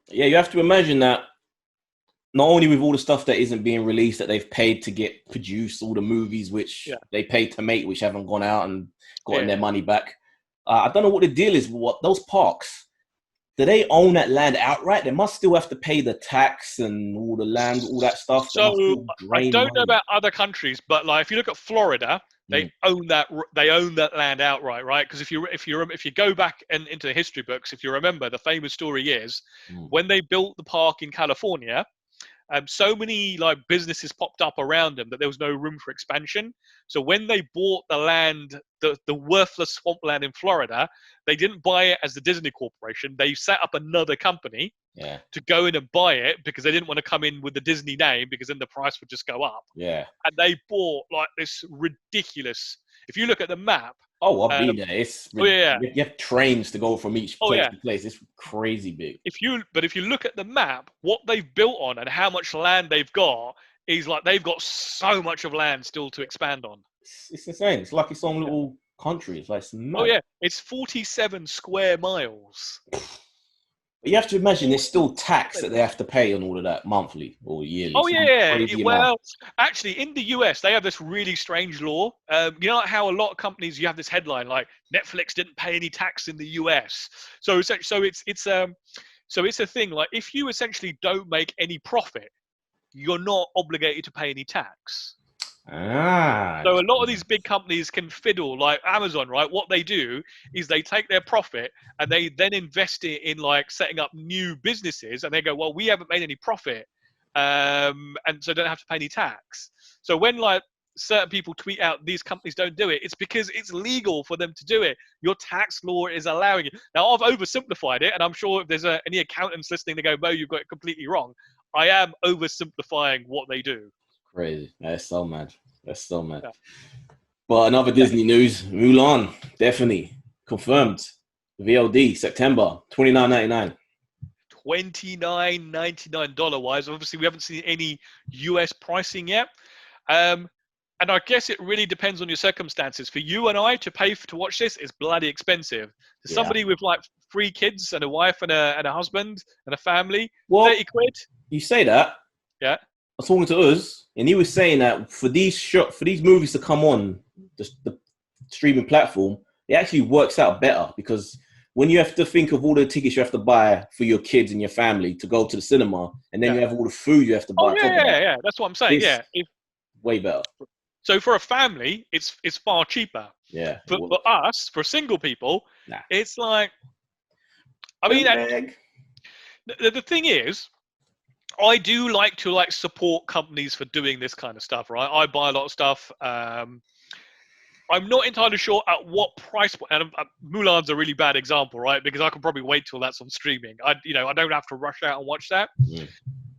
Yeah, you have to imagine that. Not only with all the stuff that isn't being released that they've paid to get produced, all the movies which they paid to make, which haven't gone out and gotten their money back. I don't know what the deal is. What those parks, do they own that land outright? They must still have to pay the tax and all the land, all that stuff. So I don't know about other countries, but like if you look at Florida, they own that. They own that land outright, right? Because if you go back into the history books, if you remember, the famous story is when they built the park in California. So many like businesses popped up around them that there was no room for expansion. So when they bought the land, the worthless swampland in Florida, they didn't buy it as the Disney Corporation. They set up another company to go in and buy it because they didn't want to come in with the Disney name because then the price would just go up. Yeah. And they bought like this ridiculous. If you look at the map. Oh, I'll be there. You have trains to go from each place to place. It's crazy big. If you look at the map, what they've built on and how much land they've got is like they've got so much of land still to expand on. It's insane. It's like its own little country. It's like it's 47 square miles. But you have to imagine there's still tax that they have to pay on all of that monthly or yearly. Oh, yeah. Well, actually, in the US, they have this really strange law. You know how a lot of companies, you have this headline like Netflix didn't pay any tax in the US. So it's a thing. Like if you essentially don't make any profit, you're not obligated to pay any tax. So a lot of these big companies can fiddle, like Amazon, right? What they do is they take their profit and they then invest it in like setting up new businesses, and they go, well, we haven't made any profit, and so don't have to pay any tax. So when like certain people tweet out these companies don't do it, it's because it's legal for them to do it. Your tax law is allowing it. Now I've oversimplified it, and I'm sure if there's any accountants listening, they go, Mo, you've got it completely wrong. I am oversimplifying what they do. Crazy. That's so mad. That's so mad. Yeah. But another Disney news, Mulan, definitely confirmed. VOD, September, $29.99. $29.99 wise. Obviously, we haven't seen any US pricing yet. And I guess it really depends on your circumstances. For you and I to pay to watch this is bloody expensive. For somebody with like 3 kids and a wife and a husband and a family, well, 30 quid. You say that. Yeah. I was talking to Uz, and he was saying that for these movies to come on the streaming platform, it actually works out better, because when you have to think of all the tickets you have to buy for your kids and your family to go to the cinema, and then you have all the food you have to buy. Yeah. That's what I'm saying. Way better. So for a family, it's far cheaper. Yeah. For us, for single people, it's like, I mean, the thing is, I do like to support companies for doing this kind of stuff, right? I buy a lot of stuff. I'm not entirely sure at what price point. And Mulan's a really bad example, right? Because I can probably wait till that's on streaming. I don't have to rush out and watch that. Yeah.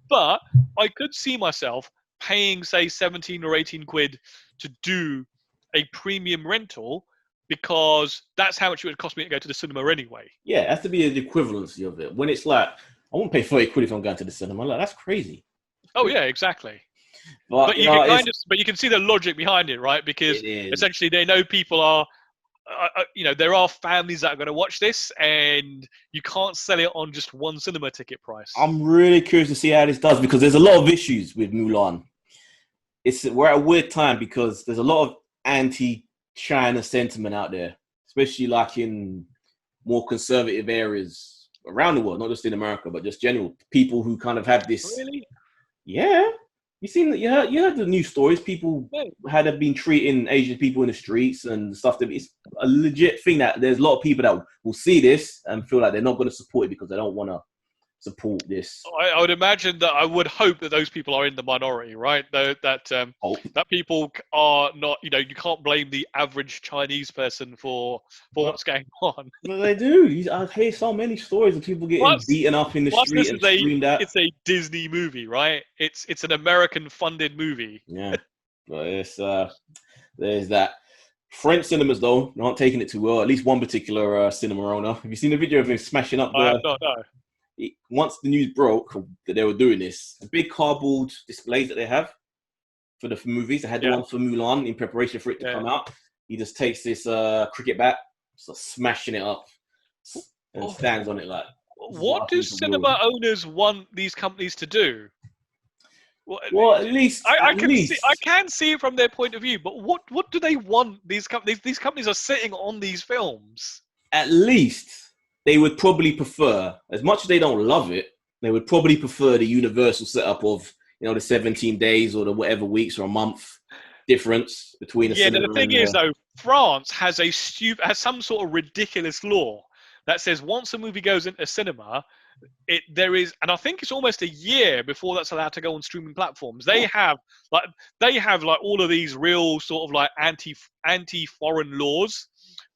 But I could see myself paying, say, 17 or 18 quid to do a premium rental, because that's how much it would cost me to go to the cinema anyway. Yeah, it has to be the equivalency of it. When it's like, I won't pay 30 quid if I'm going to the cinema. Like, that's crazy. Oh yeah, exactly. But you can see the logic behind it, right? Because essentially they know people are, there are families that are going to watch this, and you can't sell it on just one cinema ticket price. I'm really curious to see how this does, because there's a lot of issues with Mulan. We're at a weird time, because there's a lot of anti-China sentiment out there, especially like in more conservative areas around the world, not just in America, but just general people who kind of have this. Really? Yeah. You heard the news stories. People had been treating Asian people in the streets and stuff. It's a legit thing that there's a lot of people that will see this and feel like they're not going to support it because they don't want to support this. I would imagine that I would hope that those people are in the minority, right? That people are not, you can't blame the average Chinese person for what's going on. Well, they do. I hear so many stories of people getting beaten up in the street and screamed at. It's a Disney movie, right? It's an American-funded movie. Yeah, but there's that. French cinemas, though, aren't taking it too well. At least one particular cinema owner. Have you seen the video of him smashing up I have not, no. Once the news broke that they were doing this, the big cardboard displays that they have for the movies, they had the one for Mulan in preparation for it to come out. He just takes this cricket bat, starts smashing it up, and stands on it like. What do cinema owners want these companies to do? Well, at least I can see it from their point of view, but what do they want these companies? These companies are sitting on these films. At least they would probably prefer, as much as they don't love it, they would probably prefer the universal setup of, the 17 days or the whatever weeks or a month difference between a cinema. The thing is, though, France has some sort of ridiculous law that says once a movie goes into cinema, and I think it's almost a year before that's allowed to go on streaming platforms. They have all of these real sort of like anti-foreign laws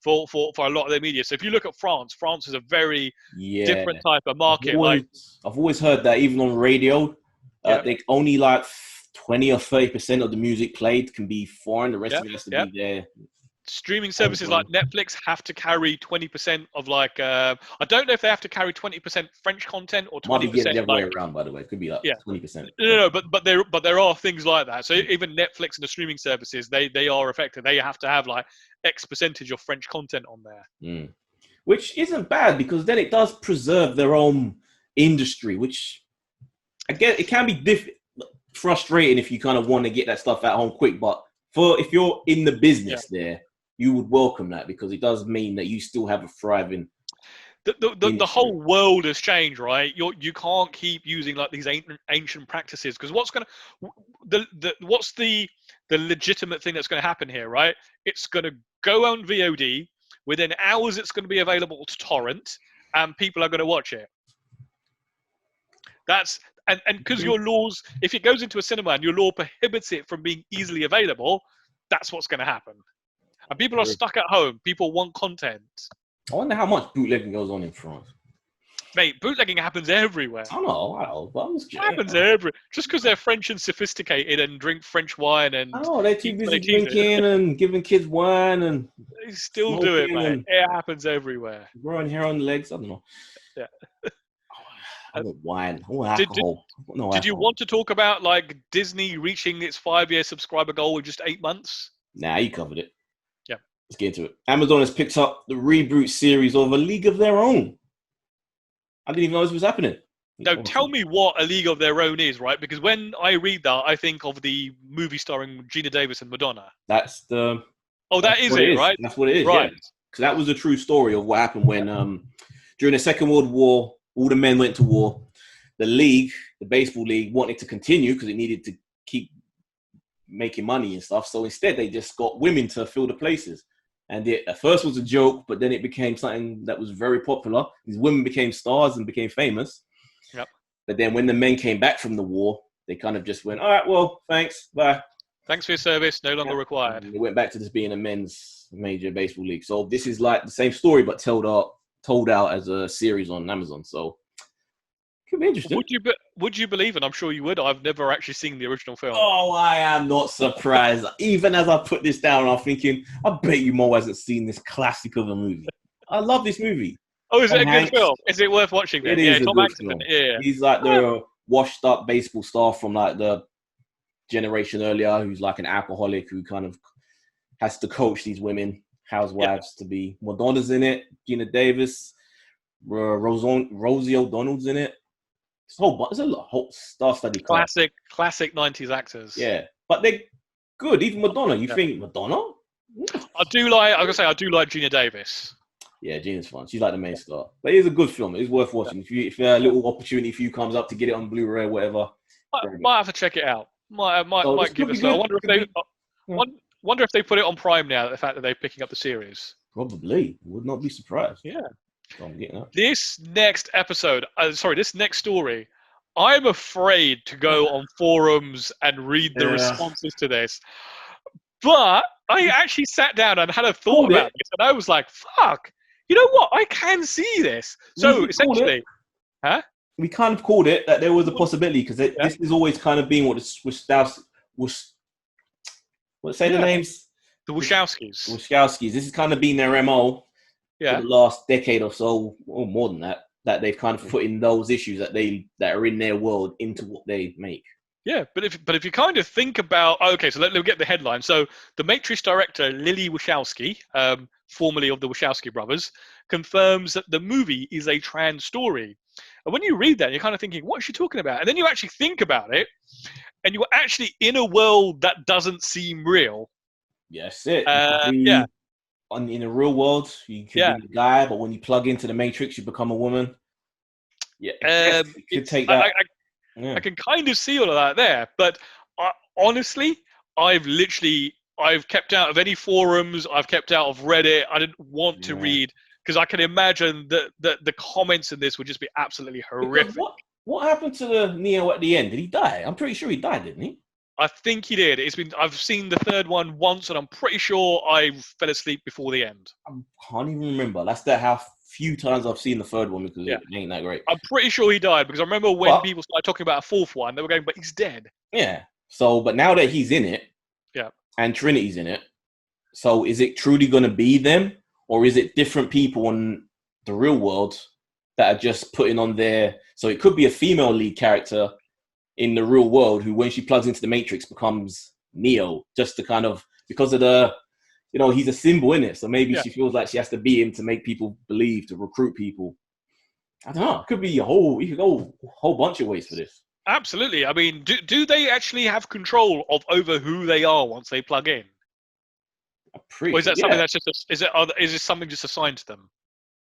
for a lot of their media. So if you look at France is a very different type of market. I've always heard that even on radio, they only like 20 or 30% of the music played can be foreign. The rest of it has to be there. Streaming services like Netflix have to carry 20% of I don't know if they have to carry 20% French content or 20%. Might be the other way around, by the way. It could be 20%. No, but there are things like that. So even Netflix and the streaming services, they are affected. They have to have X percentage of French content on there. Which isn't bad, because then it does preserve their own industry, which I guess it can be frustrating if you kind of want to get that stuff at home quick. But if you're in the business there, you would welcome that, because it does mean that you still have a thriving the whole world has changed, right? You can't keep using like these ancient practices, because what's the legitimate thing that's going to happen here, right? It's going to go on VOD. Within hours, it's going to be available to torrent, and people are going to watch it. And because your laws, if it goes into a cinema and your law prohibits it from being easily available, that's what's going to happen. And people are stuck at home. People want content. I wonder how much bootlegging goes on in France. Mate, bootlegging happens everywhere. I know, but I'm just it happens everywhere. Just because they're French and sophisticated and drink French wine and... Oh, they're too busy drinking and giving kids wine and... They still do it, mate. It happens everywhere. Growing hair on the legs, I don't know. Yeah. I want wine. I want alcohol. Did you want to talk about like Disney reaching its 5-year subscriber goal with just 8 months? Nah, you covered it. Yeah. Let's get into it. Amazon has picked up the reboot series of A League of Their Own. I didn't even know this was happening. No, tell me what A League of Their Own is, right? Because when I read that, I think of the movie starring Gina Davis and Madonna. That's the... Oh, that is it, right? That's what it is, right? Because that was a true story of what happened when, during the Second World War, all the men went to war. The league, the baseball league, wanted to continue because it needed to keep making money and stuff. So instead, they just got women to fill the places. And it at first was a joke, but then it became something that was very popular. These women became stars and became famous. Yep. But then when the men came back from the war, they kind of just went, all right, well, thanks, bye. Thanks for your service, no longer required. And they went back to just being a men's major baseball league. So this is like the same story, but told out as a series on Amazon. So could be interesting. Would you believe, and I'm sure you would, I've never actually seen the original film. Oh, I am not surprised. Even as I put this down, I'm thinking, I bet you Mo hasn't seen this classic of a movie. I love this movie. Oh, is it a good film? Is it worth watching then? It is a Tom good film. film. Yeah. He's like the washed up baseball star from like the generation earlier, who's like an alcoholic who kind of has to coach these women, housewives, to be. Madonna's in it, Gina Davis, Rosie O'Donnell's in it. It's a whole star-studded classic 90s actors. Yeah, but they're good. Even Madonna. You think Madonna? I do like Gina Davis. Yeah, Gina's fun. She's like the main star. But it is a good film. It's worth watching. If a little opportunity for you comes up to get it on Blu-ray or whatever. Might have to check it out. Might give it a go. I wonder if they put it on Prime now, the fact that they're picking up the series. Probably. Would not be surprised. Yeah. I'm getting that. This next story, I'm afraid to go on forums and read the responses to this. But I actually sat down and had a thought about this, and I was like, fuck, you know what? I can see this. So essentially, we kind of called it that there was a possibility, because this is always kind of being what say the names? The Wachowskis. This has kind of been their MO. For the last decade or so, or more than that they've kind of put in those issues that are in their world into what they make. Yeah, but if you kind of think about, so let me get the headline. So the Matrix director Lily Wachowski, formerly of the Wachowski brothers, confirms that the movie is a trans story. And when you read that, you're kind of thinking, what is she talking about? And then you actually think about it, and you're actually in a world that doesn't seem real. Yes, in the real world, you can be a guy, but when you plug into the Matrix, you become a woman. Yeah, it could take that. I can kind of see all of that there, but honestly, I've kept out of any forums. I've kept out of Reddit. I didn't want to read, because I can imagine that the comments in this would just be absolutely horrific. What happened to the Neo at the end? Did he die? I'm pretty sure he died, didn't he? I think he did. I've seen the third one once, and I'm pretty sure I fell asleep before the end. I can't even remember. That's how few times I've seen the third one, because it ain't that great. I'm pretty sure he died, because I remember when people started talking about a fourth one, they were going, but he's dead. Yeah. So, but now that he's in it, and Trinity's in it, so is it truly going to be them, or is it different people in the real world that are just putting on their... So it could be a female lead character in the real world who, when she plugs into the Matrix, becomes Neo, just to kind of, because of the, he's a symbol in it. So maybe she feels like she has to be him to make people believe, to recruit people. I don't know. It could be you could go a whole bunch of ways for this. Absolutely. I mean, do they actually have control over who they are once they plug in? Or is that something that's just, is this something just assigned to them?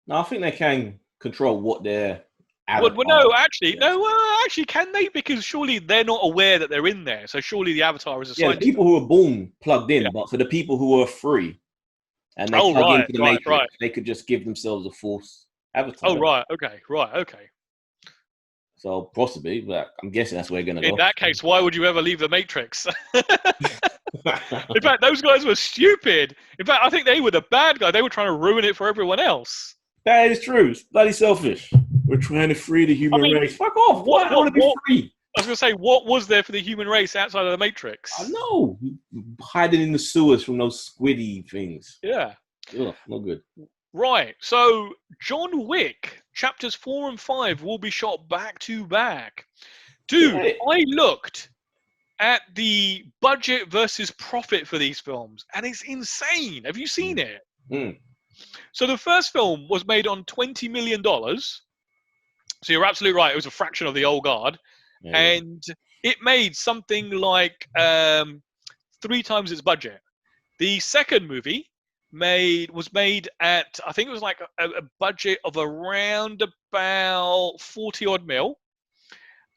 No, I think they can control what their Well, avatar. no, actually, can they? Because surely they're not aware that they're in there. So surely the avatar is assigned. Yeah, the people who are born plugged in, Yeah. but for the people who are free and they plug into the Matrix, they could just give themselves a false avatar. Oh, right. Okay. So possibly, but I'm guessing that's where you're going to go. In that case, why would you ever leave the Matrix? In fact, those guys were stupid. In fact, I think they were the bad guy. They were trying to ruin it for everyone else. That is true. It's bloody selfish. We're trying to free the human race. Fuck off. What? I want to be free. I was going to say, what was there for the human race outside of the Matrix? I know. Hiding in the sewers from those squiddy things. Yeah. Ugh, not good. Right. So, John Wick, chapters 4 and 5 will be shot back to back. Dude, yeah. I looked at the budget versus profit for these films, and it's insane. Have you seen it? Mm. So the first film was made on $20 million. So you're absolutely right. It was a fraction of the old guard. Yeah. And it made something like 3 times its budget. The second movie was made at, I think it was like a budget of around about 40 odd mil.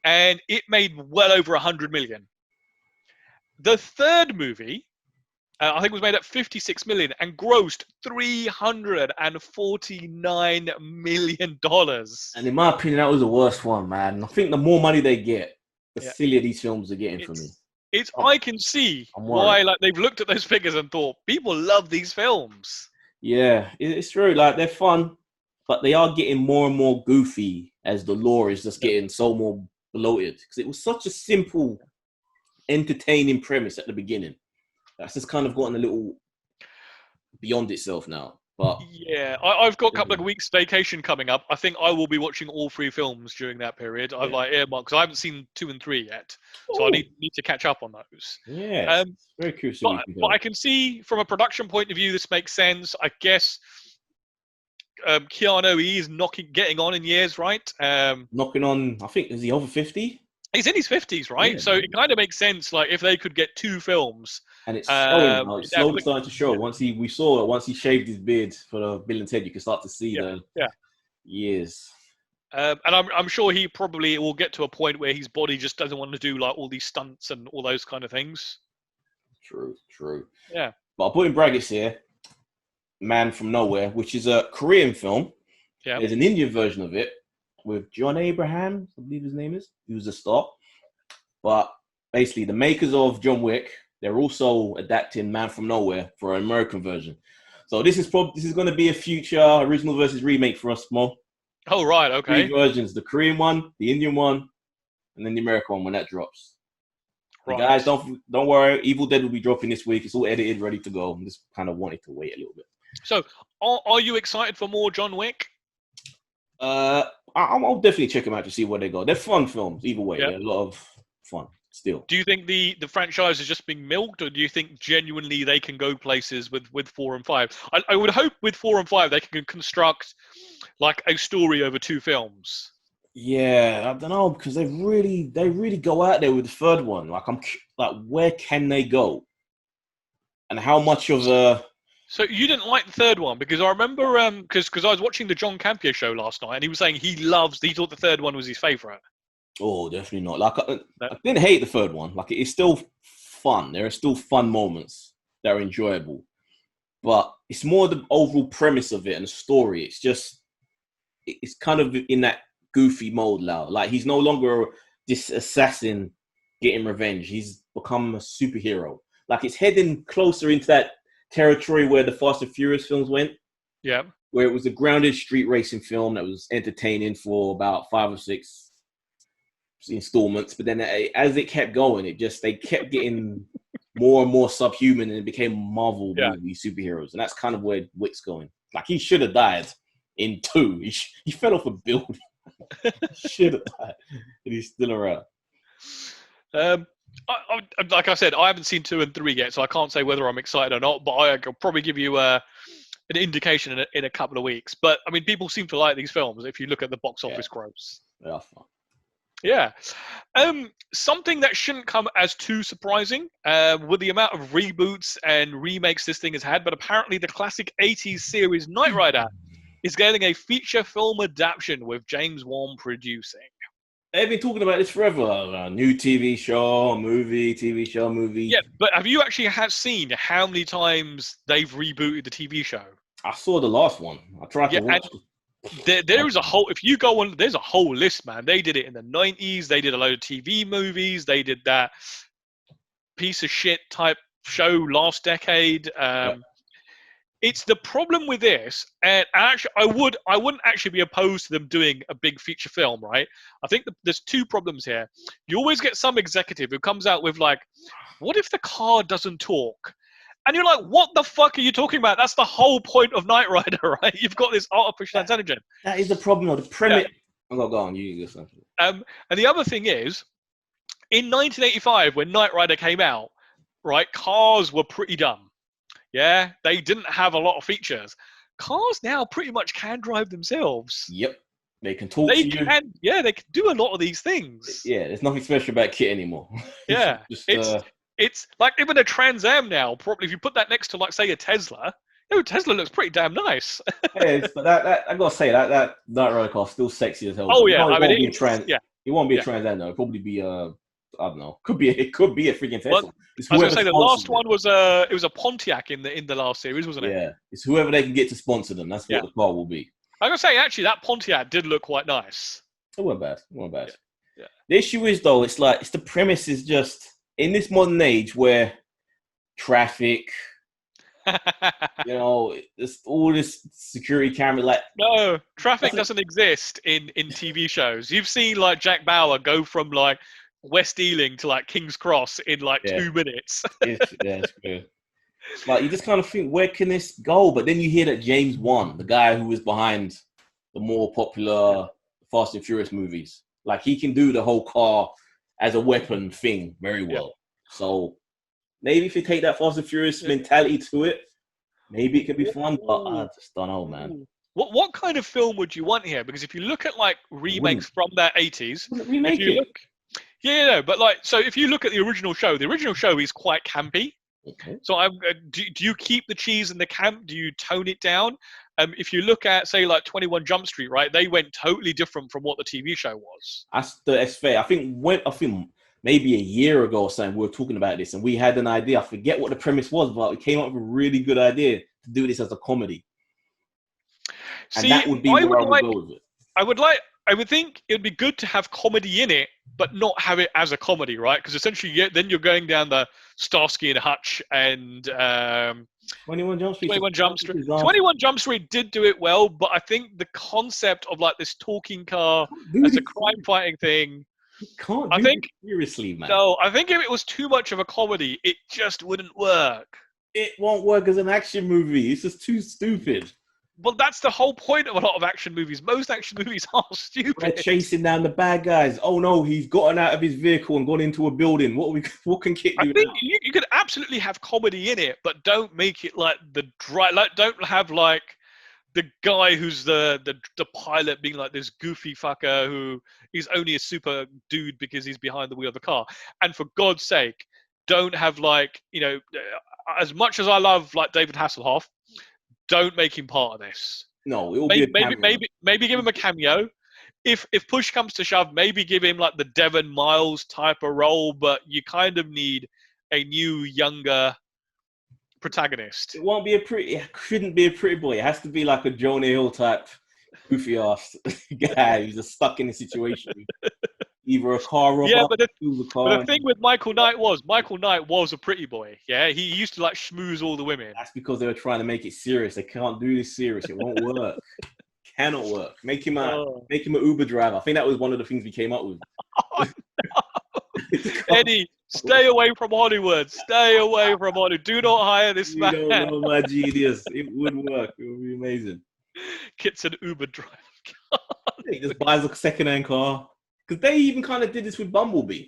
And it made well over 100 million. The third movie, I think it was made at 56 million and grossed $349 million. And in my opinion, that was the worst one, man. I think the more money they get, the sillier these films are getting for me. I can see why, like, they've looked at those figures and thought, people love these films. Yeah, it's true. Like, they're fun, but they are getting more and more goofy as the lore is just getting so more bloated. Because it was such a simple, entertaining premise at the beginning. That's just kind of gotten a little beyond itself now. But yeah, I've got a couple of weeks vacation coming up. I think I will be watching all 3 films during that period. I've like earmarked because I haven't seen 2 and 3 yet, so I need to catch up on those. Yeah, very curious. But I can see from a production point of view, this makes sense. I guess Keanu, he is getting on in years, right? Knocking on, I think, is he over 50? He's in his 50s, right? Yeah, so it kind of makes sense, like, if they could get 2 films. And it's showing now. It's slowly starting to show. Once he saw it, once he shaved his beard for the Bill and Ted, you can start to see the years. And I'm sure he probably will get to a point where his body just doesn't want to do, like, all these stunts and all those kind of things. True. Yeah. But I'll put in brackets here, Man from Nowhere, which is a Korean film. Yeah. There's an Indian version of it with John Abraham, I believe his name is. He was a star. But basically, the makers of John Wick, they're also adapting Man from Nowhere for an American version. So this is going to be a future original versus remake for us, Mo. Oh, right, okay. 3 versions, the Korean one, the Indian one, and then the American one when that drops. Right. Guys, don't worry. Evil Dead will be dropping this week. It's all edited, ready to go. I'm just kind of wanting to wait a little bit. So, are you excited for more John Wick? I'll definitely check them out to see where they go. They're fun films, either way. They're a lot of fun still. Do you think the franchise is just being milked, or do you think genuinely they can go places with 4 and 5? I would hope with 4 and 5 they can construct like a story over 2 films. Yeah, I don't know, because they really go out there with the third one. Like, where can they go? And how much of a... So you didn't like the third one? Because I remember, because I was watching the John Campea show last night, and he was saying he thought the third one was his favorite. Oh, definitely not. Like, I didn't hate the third one. Like, it's still fun. There are still fun moments that are enjoyable. But it's more the overall premise of it and the story. It's kind of in that goofy mode now. Like, he's no longer this assassin getting revenge. He's become a superhero. Like, it's heading closer into that territory where the Fast and Furious films went. Yeah. Where it was a grounded street racing film that was entertaining for about 5 or 6 installments. But then as it kept going, they kept getting more and more subhuman, and it became Marvel movie superheroes. And that's kind of where Wick's going. Like, he should have died in 2. He fell off a building. Should have died. And he's still around. Like I said, I haven't seen 2 and 3 yet, so I can't say whether I'm excited or not, but I could probably give you an indication in a couple of weeks. But, I mean, people seem to like these films if you look at the box office gross. They are fun. Yeah. Something that shouldn't come as too surprising with the amount of reboots and remakes this thing has had, but apparently the classic 80s series Knight Rider is getting a feature film adaptation with James Wan producing. They've been talking about this forever. A new TV show, movie, TV show, movie. Yeah, but have you actually seen how many times they've rebooted the TV show? I saw the last one. I tried to watch it. There is a whole, if you go on, there's a whole list, man. They did it in the 90s. They did a load of TV movies. They did that piece of shit type show last decade. It's the problem with this, and actually, I wouldn't actually be opposed to them doing a big feature film, right? I think there's two problems here. You always get some executive who comes out with like, what if the car doesn't talk? And you're like, what the fuck are you talking about? That's the whole point of Knight Rider, right? You've got this artificial intelligence. That is the problem, the premise. Yeah. Oh, go on, you go something. And the other thing is, in 1985, when Knight Rider came out, right, cars were pretty dumb. Yeah, they didn't have a lot of features. Cars now pretty much can drive themselves. Yep, they can talk to you. Yeah, they can do a lot of these things. Yeah, there's nothing special about Kit anymore. Yeah, it's like even a Trans Am now. Probably if you put that next to like say a Tesla, Tesla looks pretty damn nice. Yeah, but that I gotta say that Knight Rider car is still sexy as hell. Oh yeah, it won't be a Trans Am though. It'll probably be I don't know. It could be a freaking Tesla. Well, I was going to say the last one was it was a Pontiac in the last series, wasn't it? Yeah, it's whoever they can get to sponsor them. That's what the car will be. I was going to say actually that Pontiac did look quite nice. It wasn't bad. Yeah. The issue is though, it's the premise is just in this modern age where traffic, there's all this security camera. Like no, traffic doesn't exist in TV shows. You've seen like Jack Bauer go from like West Ealing to like King's Cross in like 2 minutes. It's good. Like you just kind of think, where can this go? But then you hear that James Wan, the guy who was behind the more popular Fast and Furious movies, like he can do the whole car as a weapon thing very well. Yeah. So maybe if you take that Fast and Furious mentality to it, maybe it could be fun. But I just don't know, man. What kind of film would you want here? Because if you look at like remakes from the 80s, remake it. But like, so if you look at the original show is quite campy. Okay. So do you keep the cheese in the camp? Do you tone it down? If you look at, say, like 21 Jump Street, right? They went totally different from what the TV show was. That's fair. I think maybe a year ago or something, we were talking about this and we had an idea. I forget what the premise was, but we came up with a really good idea to do this as a comedy. And that would be where I would go with it. I would think it would be good to have comedy in it, but not have it as a comedy, right? Because essentially, then you're going down the Starsky and Hutch and 21 Jump Street. 21 Jump Street did do it well, but I think the concept of like this talking car as a crime fighting thing. You can't do it seriously, man. No, I think if it was too much of a comedy, it just wouldn't work. It won't work as an action movie. It's just too stupid. Well, that's the whole point of a lot of action movies. Most action movies are stupid. They're chasing down the bad guys. Oh no, he's gotten out of his vehicle and gone into a building. What can Kit do? I think you could absolutely have comedy in it, but don't make it like don't have like the guy who's the pilot being like this goofy fucker who is only a super dude because he's behind the wheel of the car. And for God's sake, don't have like, as much as I love like David Hasselhoff, don't make him part of this. No, it will be a cameo. Maybe give him a cameo. If push comes to shove, maybe give him like the Devon Miles type of role, but you kind of need a new, younger protagonist. It couldn't be a pretty boy. It has to be like a Jonah Hill type goofy ass guy who's just stuck in a situation. Either a car robber. Yeah, but the thing with Michael Knight was a pretty boy. Yeah, he used to like schmooze all the women. That's because they were trying to make it serious. They can't do this serious. It won't work. Cannot work. Make him an Uber driver. I think that was one of the things we came up with. Oh, no. Eddie, stay away from Hollywood. Stay away from Hollywood. Do not hire this man. You don't know my genius. It would work. It would be amazing. Kit's an Uber driver. He just buys a second-hand car. Because they even kind of did this with Bumblebee.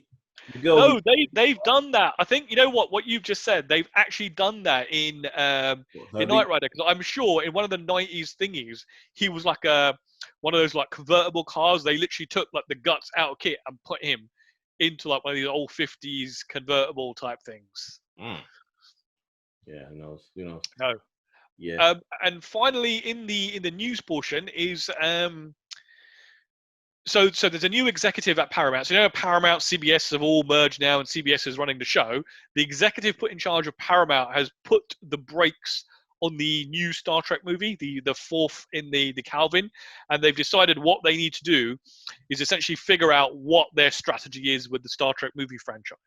No, they've done that. I think, you know what you've just said, they've actually done that in Knight Rider. Because I'm sure in one of the 90s thingies, he was like one of those like convertible cars. They literally took like the guts out of Kit and put him into like one of these old 50s convertible type things. Yeah, who knows? No. Yeah. And finally, in the news portion is so there's a new executive at Paramount. So Paramount, CBS have all merged now, and CBS is running the show. The executive put in charge of Paramount has put the brakes on the new Star Trek movie, the fourth in the Calvin, and they've decided what they need to do is essentially figure out what their strategy is with the Star Trek movie franchise.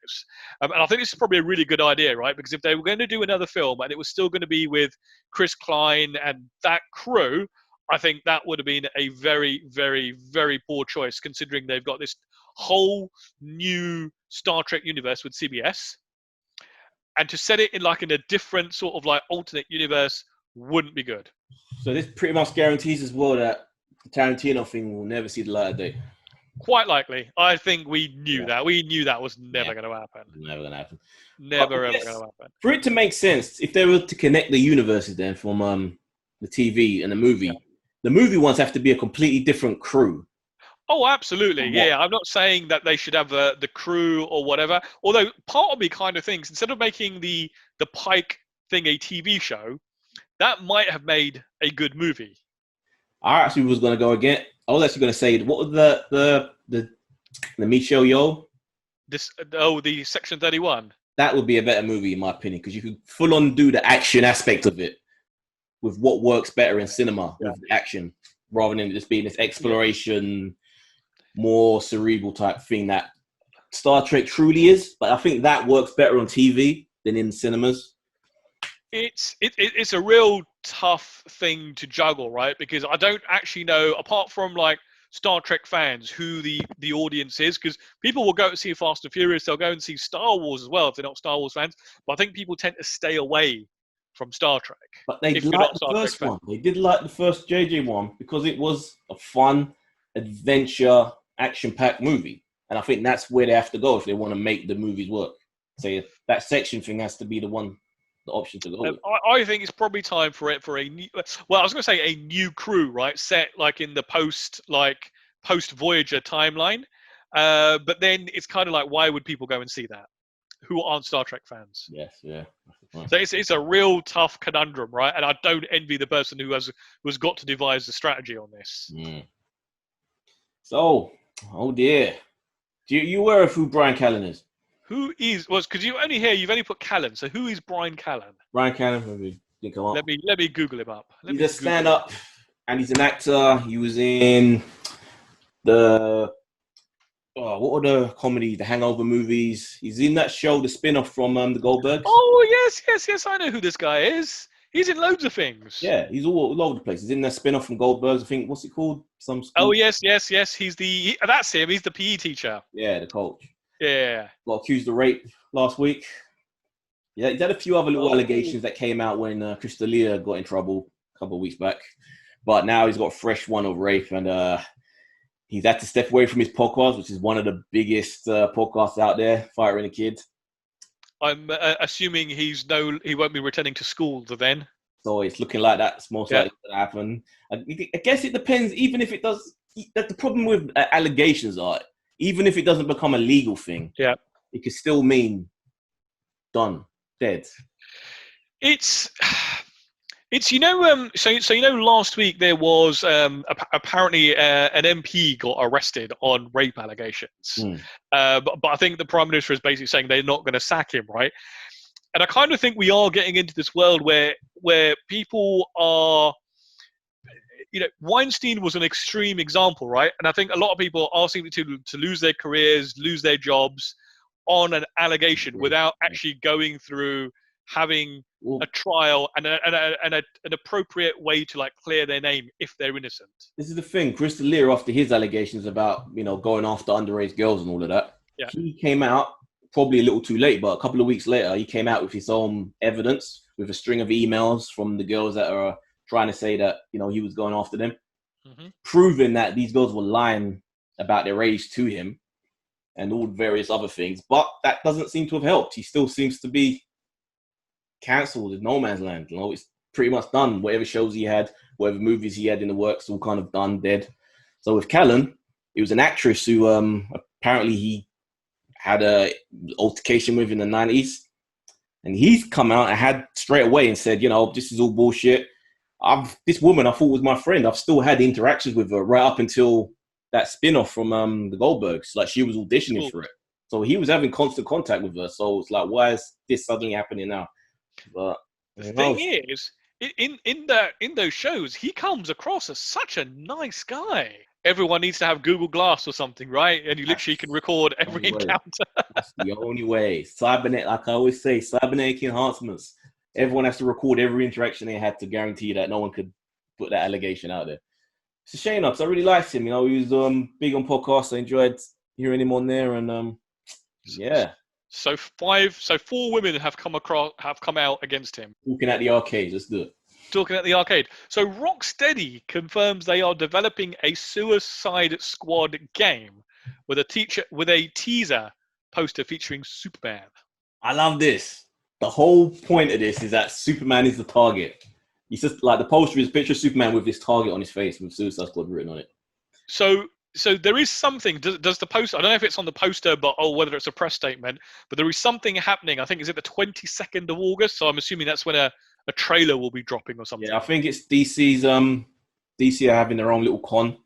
And I think this is probably a really good idea, right? Because if they were going to do another film and it was still going to be with Chris Klein and that crew, I think that would have been a very, very, very poor choice, considering they've got this whole new Star Trek universe with CBS. And to set it in a different sort of alternate universe wouldn't be good. So this pretty much guarantees as well that the Tarantino thing will never see the light of day. Quite likely. I think we knew that. We knew that was never going to happen. Never going to happen. Never ever going to happen. For it to make sense, if they were to connect the universes then from the TV and the movie, the movie ones have to be a completely different crew. Oh, absolutely. Yeah, I'm not saying that they should have the crew or whatever. Although part of me kind of thinks instead of making the Pike thing a TV show, that might have made a good movie. I actually was going to go again. I was actually going to say, what was the Michelle Yeoh? The Section 31. That would be a better movie in my opinion, because you could full on do the action aspect of it with what works better in cinema with the action, rather than just being this exploration, more cerebral type thing that Star Trek truly is. But I think that works better on TV than in cinemas. It's a real tough thing to juggle, right? Because I don't actually know, apart from Star Trek fans, who the audience is, because people will go and see Fast and Furious, they'll go and see Star Wars as well if they're not Star Wars fans. But I think people tend to stay away from Star Trek. But they liked the first one. They did like the first JJ one because it was a fun, adventure, action-packed movie. And I think that's where they have to go if they want to make the movies work. So that section thing has to be the option to go with. I think it's probably time for a new, well, I was going to say a new crew, right? Set in the post Voyager timeline. But then it's kind of why would people go and see that? Who aren't Star Trek fans? Yes, yeah. So it's a real tough conundrum, right? And I don't envy the person who has got to devise the strategy on this. So, oh dear. You aware of who Brian Callen is? Who is? Because you've only put Callen. So who is Brian Callen? Brian Callen, let me Google him up. He's a stand-up and he's an actor. He was in the what are the comedy, the Hangover movies? He's in that show, the spin-off from the Goldbergs. Oh yes, I know who this guy is. He's in loads of things. Yeah, he's all over the place. He's in that spin-off from Goldbergs. I think, what's it called? Oh yes. He's that's him. He's the PE teacher. Yeah, the coach. Yeah. Got accused of rape last week. Yeah, he's had a few other little allegations that came out when Chris D'Elia got in trouble a couple of weeks back. But now he's got a fresh one of rape, and he's had to step away from his podcast, which is one of the biggest podcasts out there, Fighter and the Kid. I'm assuming he won't be returning to school then. So it's looking like that's most likely to happen. I guess it depends, even if it does. That's the problem with allegations are, even if it doesn't become a legal thing, it could still mean done, dead. It's last week there was apparently an MP got arrested on rape allegations, but I think the Prime Minister is basically saying they're not going to sack him, right? And I kind of think we are getting into this world where people are, Weinstein was an extreme example, right? And I think a lot of people are asking to lose their careers, lose their jobs on an allegation without actually going through having a trial and an appropriate way to clear their name if they're innocent. This is the thing. Chris D'Elia, after his allegations about going after underage girls and all of that, he came out probably a little too late, but a couple of weeks later, he came out with his own evidence with a string of emails from the girls that are trying to say that he was going after them, proving that these girls were lying about their age to him and all various other things. But that doesn't seem to have helped. He still seems to be cancelled in no man's land. It's pretty much done. Whatever shows he had, whatever movies he had in the works, all kind of done, dead. So with Callen, it was an actress who apparently he had a altercation with in the 90s. And he's come out and had straight away and said, this is all bullshit. This woman I thought was my friend. I've still had interactions with her right up until that spin-off from the Goldbergs. Like, she was auditioning for it. So he was having constant contact with her. So it's like, why is this suddenly happening now? But the thing is, in those shows, he comes across as such a nice guy. Everyone needs to have Google Glass or something, right? And you literally can record every encounter. That's the only way. Cybernet, like I always say, cybernetic enhancements. Everyone has to record every interaction they had to guarantee that no one could put that allegation out there. It's a shame, because I really liked him. He was big on podcasts. I enjoyed hearing him on there, and yeah. So 4 women have come out against him. Talking at the arcade, let's do it. Talking at the arcade. So Rocksteady confirms they are developing a Suicide Squad game with a teaser poster featuring Superman. I love this. The whole point of this is that Superman is the target. He's just like, the poster is a picture of Superman with this target on his face with Suicide Squad written on it. So there is something. Does the poster? I don't know if it's on the poster, whether it's a press statement. But there is something happening. I think is it the 22nd of August. So I'm assuming that's when a trailer will be dropping or something. Yeah, I think it's DC's. DC are having their own little con.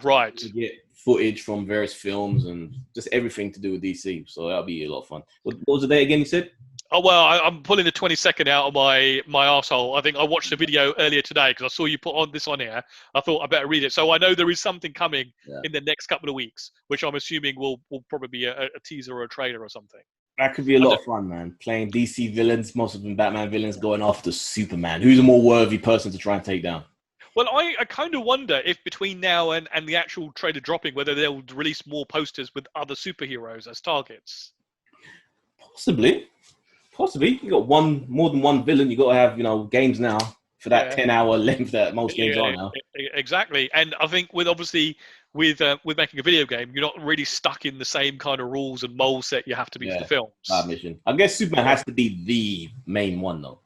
Right. To get footage from various films and just everything to do with DC. So that'll be a lot of fun. What was the date again? You said? Oh, well, I'm pulling the 22nd out of my arsehole. I think I watched the video earlier today because I saw you put this on here. I thought I better read it. So I know there is something coming in the next couple of weeks, which I'm assuming will probably be a teaser or a trailer or something. That could be a lot of fun, man. Playing DC villains, most of them Batman villains, going after Superman. Who's a more worthy person to try and take down? Well, I kind of wonder if between now and the actual trailer dropping, whether they'll release more posters with other superheroes as targets. Possibly. You got more than one villain. You got to have, games now for that 10-hour length that most games are now. Exactly. And I think with making a video game, you're not really stuck in the same kind of rules and mold set you have to be for the films. Mission. I guess Superman has to be the main one, though.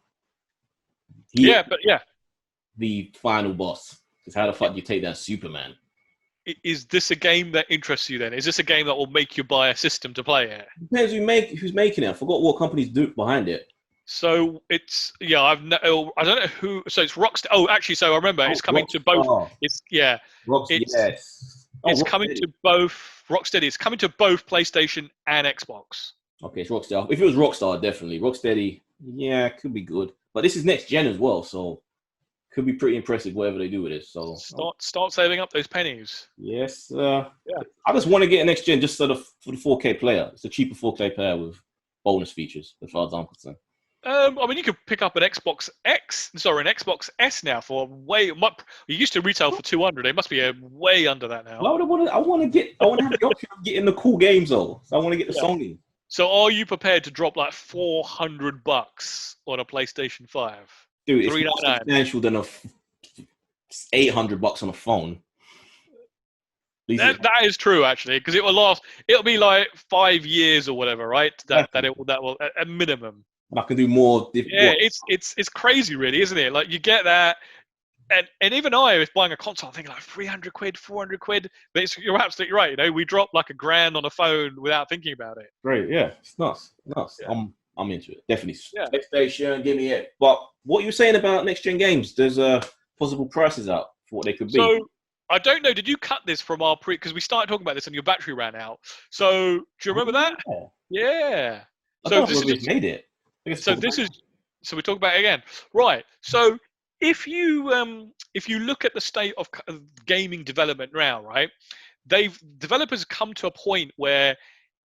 The final boss. Because how the fuck do you take down Superman? Is this a game that interests you then? Is this a game that will make you buy a system to play it? Depends who's making it. I forgot what company's behind it. So it's I don't know who. So it's Rockstar. Oh, actually, so I remember it's coming to both. Rocksteady. It's coming to both Rocksteady. It's coming to both PlayStation and Xbox. Okay, it's Rockstar. If it was Rockstar, definitely Rocksteady. Yeah, it could be good. But this is next gen as well, so could be pretty impressive whatever they do with it. So start saving up those pennies. Yes. I just want to get a next gen just for the 4K player. It's a cheaper 4K player with bonus features, as far as I'm concerned. I mean, you could pick up an Xbox S now for it used to retail for $200. It must be way under that now. I want to have the option of getting the cool games though. So I want to get the Sony. So are you prepared to drop like $400 on a PlayStation 5? Dude, it's more substantial than $800 on a phone. That is true, actually, because it'll be like 5 years or whatever, right? That will at minimum. I can do more. It's crazy, really, isn't it? Like you get that, and even if buying a console, I think like 300 quid, 400 quid. But you're absolutely right. We dropped like $1,000 on a phone without thinking about it. Great, yeah, it's nuts. Yeah. I'm into it. Definitely. Yeah. PlayStation, give me it. But what you were saying about next gen games? There's possible prices out for what they could be. So I don't know. Did you cut this from our because we started talking about this and your battery ran out? So do you remember that? Yeah. So this is made it. So we talk about it again, right? So if you look at the state of gaming development now, right? Developers come to a point where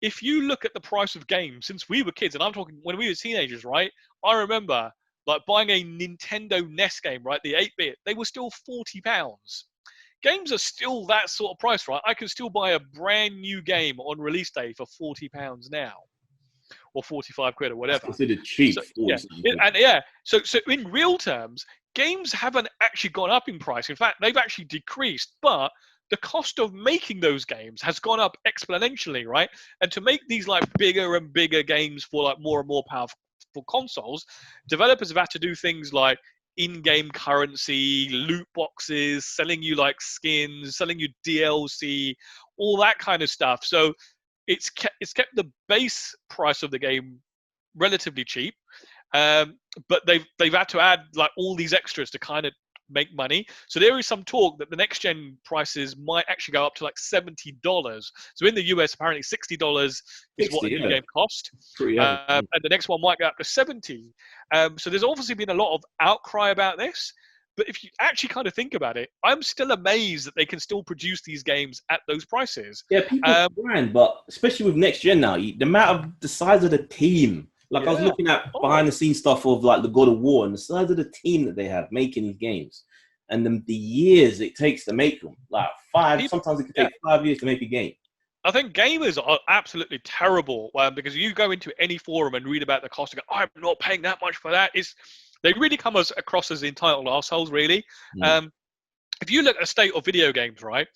if you look at the price of games since we were kids, and I'm talking when we were teenagers, right? I remember like buying a Nintendo NES game, right? The 8-bit, they were still £40. Games are still that sort of price, right? I can still buy a brand new game on release day for £40 now. Or 45 quid or whatever. That's considered cheap. So in real terms, games haven't actually gone up in price. In fact, they've actually decreased. But the cost of making those games has gone up exponentially, right? And to make these like bigger and bigger games for like more and more powerful consoles, developers have had to do things like in-game currency, loot boxes, selling you like skins, selling you DLC, all that kind of stuff. So it's kept the base price of the game relatively cheap, but they've had to add like all these extras to kind of make money. So there is some talk that the next gen prices might actually go up to like $70. So in the US, apparently $60 is what a new game cost, and the next one might go up to 70. So there's obviously been a lot of outcry about this. But if you actually kind of think about it, I'm still amazed that they can still produce these games at those prices. Yeah, people grind, but especially with next gen now, the size of the team. Like I was looking at behind the scenes stuff of like the God of War and the size of the team that they have making these games, and the years it takes to make them. Like sometimes it can take 5 years to make a game. I think gamers are absolutely terrible because you go into any forum and read about the cost and go, I'm not paying that much for that. They really come across as entitled assholes, really. If you look at the state of video games, right?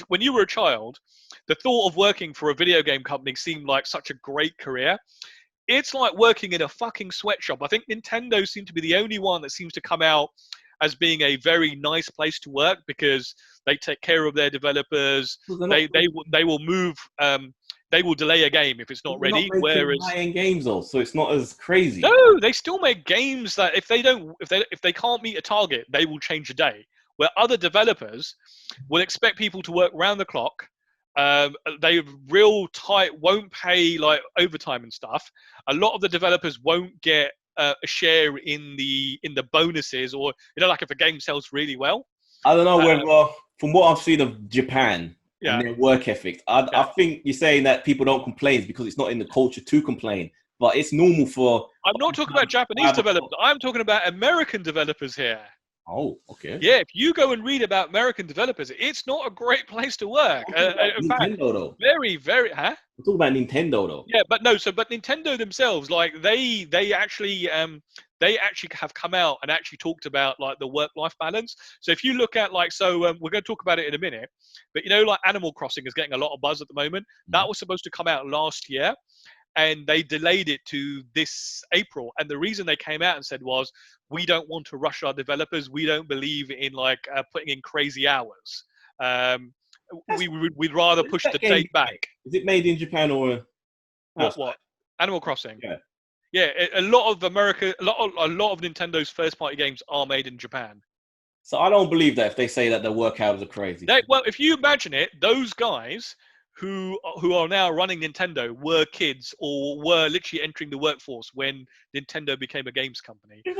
When you were a child, the thought of working for a video game company seemed like such a great career. It's like working in a fucking sweatshop. I think Nintendo seems to be the only one that seems to come out as being a very nice place to work because they take care of their developers. They will move. They will delay a game if it's not ready. Whereas high-end games, though, so it's not as crazy. No, they still make games that if they can't meet a target, they will change a day. Where other developers will expect people to work round the clock. They real tight, won't pay like overtime and stuff. A lot of the developers won't get a share in the bonuses, or like if a game sells really well. I don't know whether, from what I've seen of Japan and their work ethic, I think you're saying that people don't complain because it's not in the culture to complain. But it's normal for. I'm not talking about Japanese developers. I'm talking about American developers here. Oh, okay. Yeah, if you go and read about American developers, it's not a great place to work. In fact, though. Very, very, We're talking about Nintendo, though. Yeah, but Nintendo themselves, like they actually have come out and actually talked about like the work-life balance. So if you look at we're going to talk about it in a minute, but like Animal Crossing is getting a lot of buzz at the moment. That was supposed to come out last year, and they delayed it to this April. And the reason they came out and said was, we don't want to rush our developers. We don't believe in putting in crazy hours. We'd rather push the date back. Is it made in Japan or what? Animal Crossing. Yeah. A lot of Nintendo's first-party games are made in Japan. So I don't believe that if they say that their work hours are crazy. Well, if you imagine it, those guys who are now running Nintendo were kids or were literally entering the workforce when Nintendo became a games company. It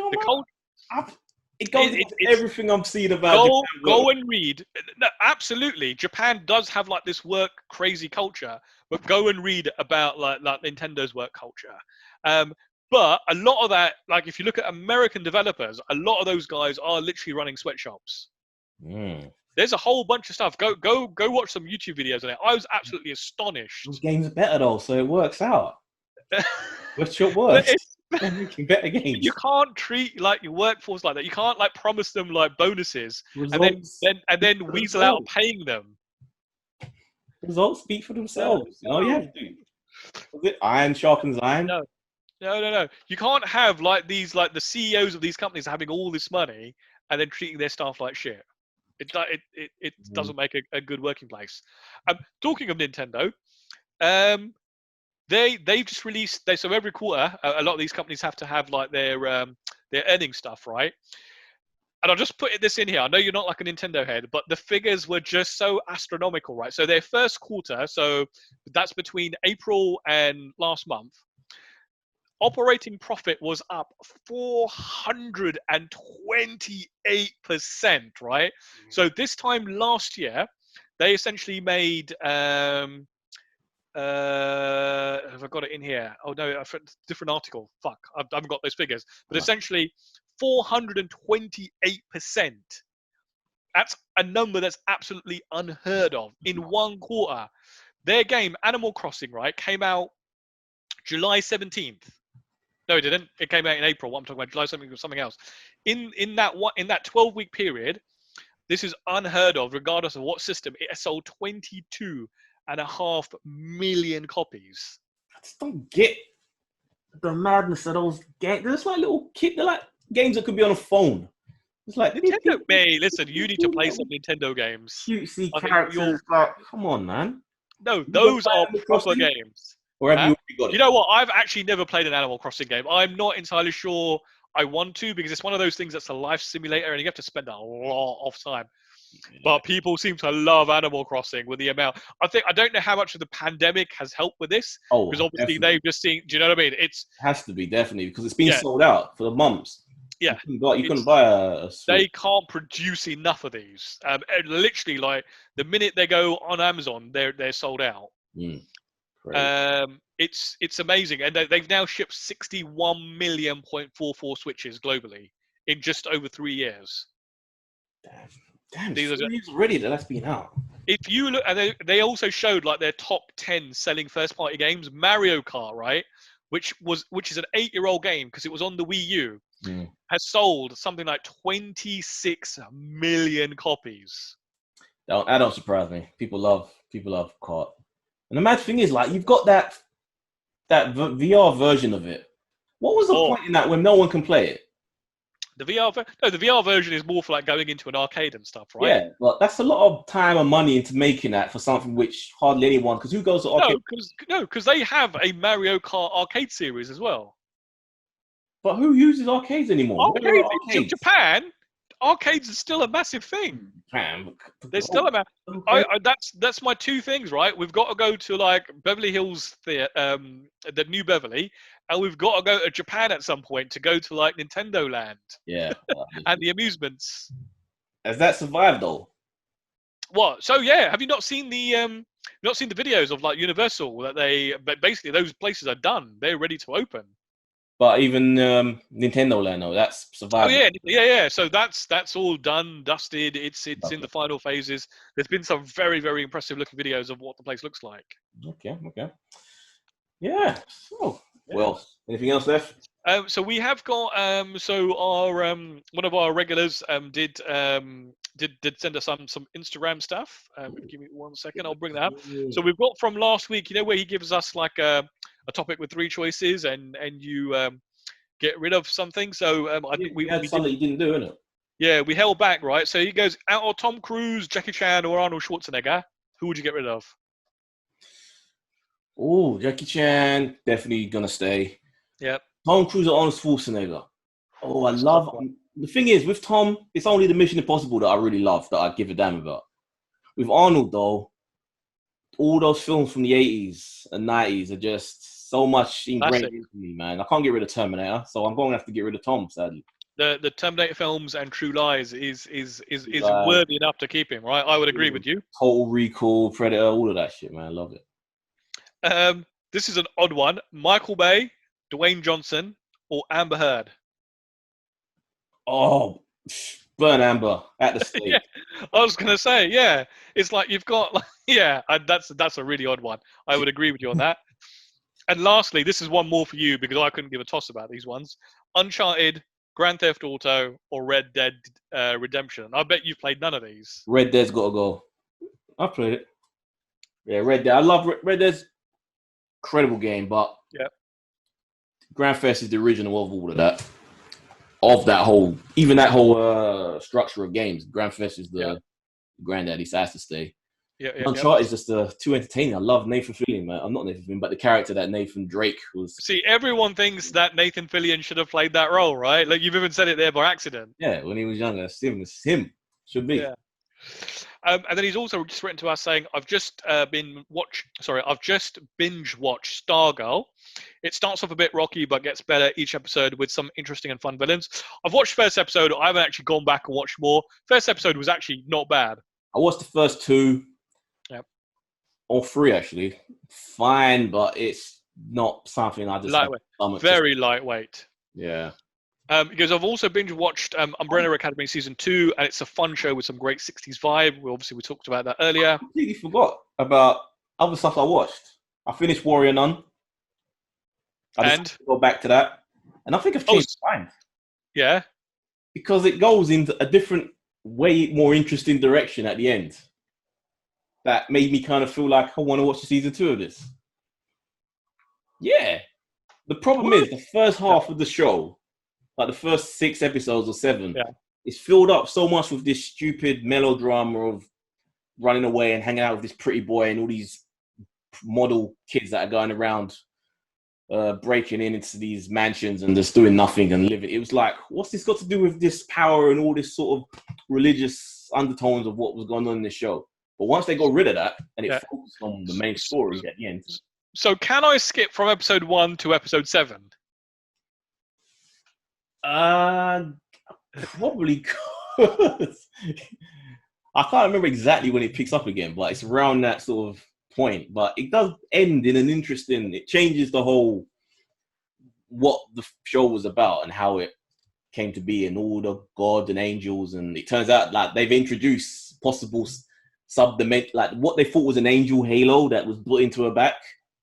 goes into everything I'm seeing about Japan. Go and read. No, absolutely, Japan does have like this work crazy culture, but go and read about like Nintendo's work culture. But a lot of that, like if you look at American developers, a lot of those guys are literally running sweatshops. There's a whole bunch of stuff. Go watch some YouTube videos on it. I was absolutely astonished. Those games are better though, so it works out. Sweatshop works. They're making better games. You can't treat like your workforce like that. You can't like promise them like bonuses and then weasel out paying them. Results speak for themselves. You have to. Iron sharpens iron. No. You can't have like these the CEOs of these companies having all this money and then treating their staff like shit. It doesn't make a good working place. Talking of Nintendo, they've just released. So every quarter, a lot of these companies have to have like their earnings stuff, right? And I'll just put this in here. I know you're not like a Nintendo head, but the figures were just so astronomical, right? So their first quarter, so that's between April and last month, operating profit was up 428%, right? So this time last year, they essentially made, have I got it in here? Oh no, a different article. Fuck, I haven't got those figures. But essentially, 428%. That's a number that's absolutely unheard of in one quarter. Their game, Animal Crossing, right, came out July 17th. No, it didn't. It came out in April. What I'm talking about, July something else. In that 12-week period, this is unheard of, regardless of what system. It sold 22.5 million copies. I just don't get the madness of those games. They're like little kids. They're like games that could be on a phone. It's like Nintendo. Hey, listen, you need to play some Nintendo games. Cutesy characters. Like, come on, man. No, those are proper games. Or have you already got it? You know what? I've actually never played an Animal Crossing game. I'm not entirely sure I want to, because it's one of those things that's a life simulator and you have to spend a lot of time. Yeah. But people seem to love Animal Crossing with the amount. I don't know how much of the pandemic has helped with this. Oh, because obviously definitely. they've just seen. Do you know what I mean? It has to be, definitely, because it's been sold out for the months. Yeah, you couldn't buy a Switch. They can't produce enough of these. Literally, like the minute they go on Amazon, they're sold out. It's amazing, and they've now shipped 61.44 Switches globally in just over 3 years. Damn, 3 years already that's been out. If you look, and they also showed like their top 10 selling first-party games. Mario Kart, right, which is an 8-year-old game because it was on the Wii U, has sold something like 26 million copies. That don't surprise me. People love Kart. And the mad thing is, like, you've got that VR version of it. What was the point in that when no one can play it? The VR version is more for like going into an arcade and stuff, right? Yeah, but that's a lot of time and money into making that for something which hardly anyone. Because who goes to arcade? Because they have a Mario Kart arcade series as well. But who uses arcades anymore? Arcades? Japan, arcades are still a massive thing. They're still a that's my two things, right? We've got to go to like Beverly Hills the new Beverly, and we've got to go to Japan at some point to go to like Nintendo Land. Yeah. And the amusements. Has that survived though? What? So yeah, have you not seen the videos of like Universal that basically those places are done. They're ready to open. But even Nintendo Land, though, that's survived. Oh yeah. So that's all done, dusted. It's in the final phases. There's been some very, very impressive looking videos of what the place looks like. Okay. Yeah. So, well, anything else left? So we have got so our one of our regulars did send us some Instagram stuff. Give me 1 second, I'll bring that up. So we've got from last week, where he gives us like a topic with 3 choices, and you get rid of something. So I think we had something you didn't do, innit? Yeah, we held back, right? So he goes out of Tom Cruise, Jackie Chan, or Arnold Schwarzenegger. Who would you get rid of? Oh, Jackie Chan, definitely gonna stay. Yep. Tom Cruise or Arnold Schwarzenegger. Oh, I love. The thing is, with Tom, it's only the Mission Impossible that I really love, that I give a damn about. With Arnold, though, all those films from the 80s and 90s are just so much ingrained into me, man. I can't get rid of Terminator, so I'm going to have to get rid of Tom, sadly. The Terminator films and True Lies is worthy enough to keep him, right? I would agree with you. Total Recall, Predator, all of that shit, man. I love it. This is an odd one. Michael Bay, Dwayne Johnson, or Amber Heard? Oh, burn Amber at the stake. Yeah, I was gonna say, yeah. It's like you've got, that's a really odd one. I would agree with you on that. And lastly, this is one more for you because I couldn't give a toss about these ones. Uncharted, Grand Theft Auto, or Red Dead Redemption. I bet you've played none of these. Red Dead's got to go. I played it. Yeah, Red Dead. I love Red Dead's incredible game, but Grand Theft is the original of all of that. Of that whole structure of games. Grand Theft is the granddaddy, so it has to stay. Uncharted is just too entertaining. I love Nathan Fillion, man. I'm not Nathan Fillion, but the character that Nathan Drake was. See, everyone thinks that Nathan Fillion should have played that role, right? Like you've even said it there by accident. Yeah, when he was younger, it's him. Should be. Yeah. And then he's also just written to us saying, I've just binge watched Stargirl. It starts off a bit rocky, but gets better each episode with some interesting and fun villains. I've watched first episode. I haven't actually gone back and watched more. First episode was actually not bad. I watched the first 2. Yep. All 3 actually. Fine, but it's not something I just lightweight. Very lightweight. Yeah. Because I've also binge watched Umbrella Academy season 2, and it's a fun show with some great 60s vibe. We talked about that earlier. I completely forgot about other stuff I watched. I finished Warrior Nun. I just go back to that, and I think I've changed my mind. Yeah, because it goes into a different, way more interesting direction at the end. That made me kind of feel like I want to watch the season 2 of this. Yeah, the problem is the first half of the show. Like the first 6 episodes or 7, it's filled up so much with this stupid melodrama of running away and hanging out with this pretty boy and all these model kids that are going around breaking into these mansions and just doing nothing and living. It was like, what's this got to do with this power and all this sort of religious undertones of what was going on in the show? But once they got rid of that and it focused on the main story at the end. So can I skip from episode 1 to episode 7? Probably could. I can't remember exactly when it picks up again, but it's around that sort of point. But it does end in an interesting. It changes the whole what the show was about and how it came to be, and all the gods and angels. And it turns out like they've introduced possible subdimension, like what they thought was an angel halo that was put into her back.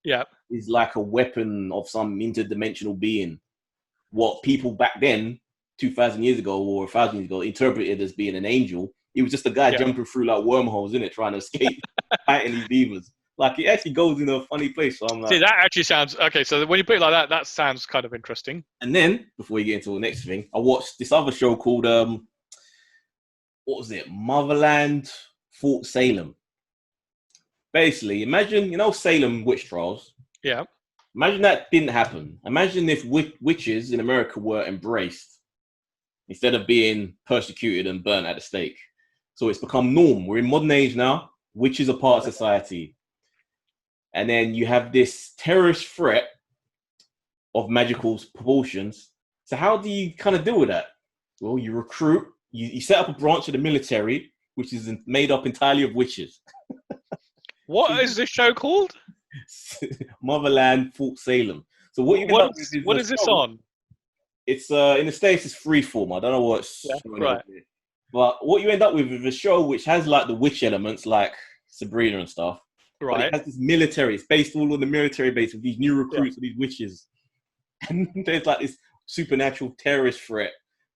Yeah, is like a weapon of some interdimensional being. What people back then, 2,000 years ago or 1,000 years ago, interpreted as being an angel. It was just a guy jumping through like wormholes in it, trying to escape fighting these demons. Like it actually goes in a funny place. So I'm like, see, that actually sounds okay. So when you put it like that, that sounds kind of interesting. And then before we get into the next thing, I watched this other show called what was it? Motherland Fort Salem. Basically, imagine Salem witch trials. Yeah. Imagine that didn't happen. Imagine if witches in America were embraced instead of being persecuted and burnt at the stake. So it's become norm. We're in modern age now. Witches are part of society. And then you have this terrorist threat of magical proportions. So how do you kind of deal with that? Well, you recruit. You set up a branch of the military, which is made up entirely of witches. What is this show called? Motherland Fort Salem. So what is this on? It's in the States it's Freeform. I don't know what's right. But what you end up with is a show which has like the witch elements like Sabrina and stuff. Right. But it has this military. It's based all on the military base of these new recruits of these witches. And there's like this supernatural terrorist threat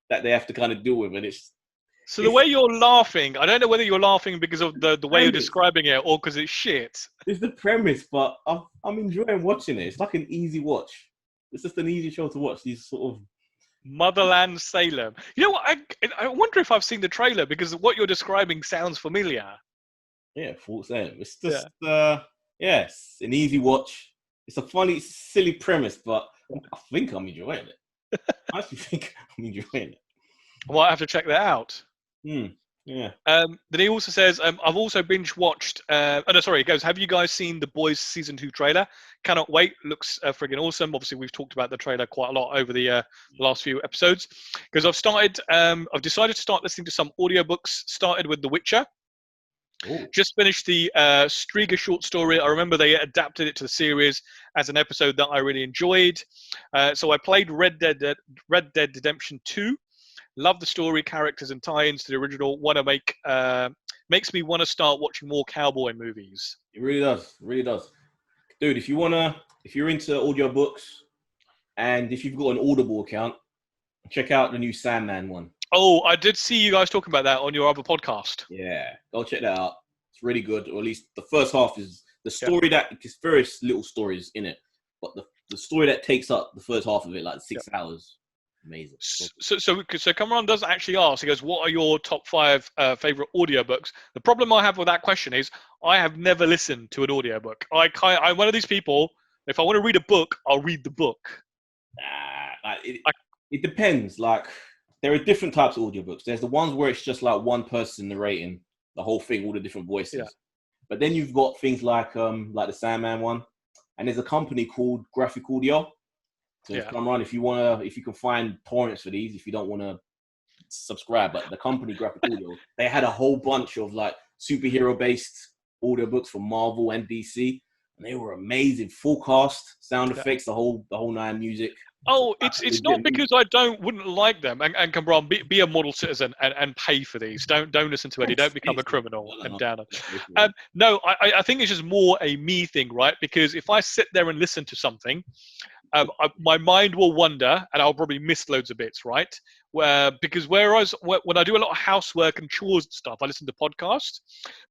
that they have to kind of deal with. And so the way you're laughing, I don't know whether you're laughing because of the way you're describing it or because it's shit. It's the premise, but I'm enjoying watching it. It's like an easy watch. It's just an easy show to watch. These sort of Motherland Salem. You know what? I wonder if I've seen the trailer because what you're describing sounds familiar. Yeah, Fort Salem. It's just it's an easy watch. It's a funny, silly premise, but I think I'm enjoying it. I actually think I'm enjoying it. I might have to check that out. Yeah. Then he also says, I've also binge watched. He goes, have you guys seen The Boys season 2 trailer? Cannot wait. Looks friggin' awesome. Obviously, we've talked about the trailer quite a lot over the last few episodes. Because I've decided to start listening to some audiobooks. Started with The Witcher. Ooh. Just finished the Striga short story. I remember they adapted it to the series as an episode that I really enjoyed. So I played Red Dead Redemption 2. Love the story, characters, and tie-ins to the original. Makes me want to start watching more cowboy movies. It really does. It really does. Dude, if you're into audiobooks and if you've got an Audible account, check out the new Sandman one. Oh, I did see you guys talking about that on your other podcast. Yeah, go check that out. It's really good. Or at least the first half is the story there's various little stories in it, but the story that takes up the first half of it, like 6 hours. Amazing. So Cameron does actually ask, he goes, what are your top 5 favorite audiobooks? The problem I have with that question is I have never listened to an audiobook. I'm one of these people, if I want to read a book, I'll read the book. It depends. Like, there are different types of audiobooks. There's the ones where it's just like one person narrating the whole thing, all the different voices. Yeah. But then you've got things like the Sandman one, and there's a company called Graphic Audio. So come on, if you can find torrents for these, if you don't want to subscribe. But the company Graphic Audio, they had a whole bunch of like superhero-based audiobooks from Marvel and DC, and they were amazing. Full cast, sound effects, the whole 9 music. Oh, it's not because I wouldn't like them. And Cameron, be a model citizen and pay for these. Don't listen to any. Don't become a criminal and downer. No, I think it's just more a me thing, right? Because if I sit there and listen to something, my mind will wander and I'll probably miss loads of bits, right? Because whereas when I do a lot of housework and chores and stuff, I listen to podcasts.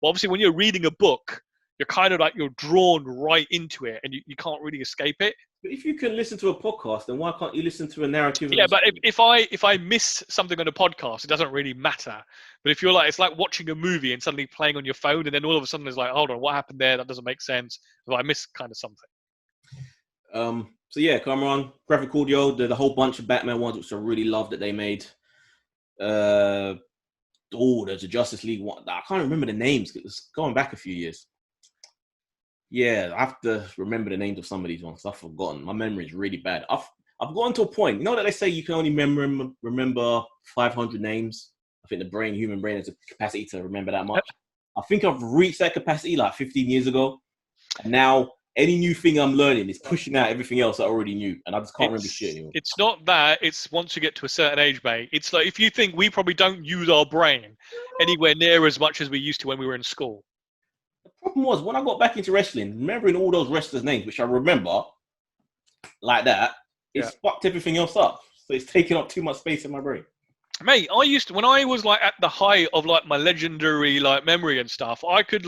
But obviously, when you're reading a book, you're kind of like you're drawn right into it and you can't really escape it. But if you can listen to a podcast, then why can't you listen to a narrative? Yeah, but if I miss something on a podcast, it doesn't really matter. But if you're like, it's like watching a movie and suddenly playing on your phone, and then all of a sudden it's like, hold on, what happened there? That doesn't make sense. So I miss kind of something. So yeah, Cameron, graphic audio, there's a whole bunch of Batman ones which I really love that they made. There's a Justice League one. I can't remember the names. It's going back a few years. Yeah, I have to remember the names of some of these ones. I've forgotten. My memory is really bad. I've gotten to a point. You know that they say you can only remember 500 names. I think the human brain has a capacity to remember that much. I think I've reached that capacity like 15 years ago. And now any new thing I'm learning is pushing out everything else I already knew, and I just can't remember shit anymore. It's not that. It's once you get to a certain age, mate. It's like if you think we probably don't use our brain anywhere near as much as we used to when we were in school. The problem was when I got back into wrestling, remembering all those wrestlers' names, which I remember like that, it's fucked everything else up. So it's taking up too much space in my brain. Mate, I used to, when I was like at the height of like my legendary like memory and stuff, I could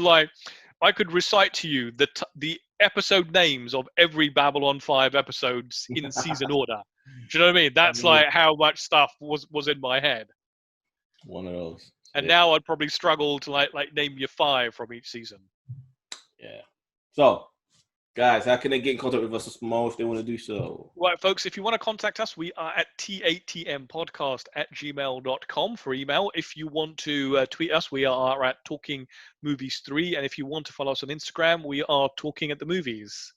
recite to you the episode names of every Babylon 5 episodes in season order. Do you know what I mean? That's like how much stuff was in my head. One of those. And now I'd probably struggle to like name you 5 from each season. Yeah. So, guys, how can they get in contact with us tomorrow if they want to do so? Right, folks, if you want to contact us, we are at tatmpodcast@gmail.com for email. If you want to tweet us, we are at Talking Movies 3. And if you want to follow us on Instagram, we are Talking at the Movies.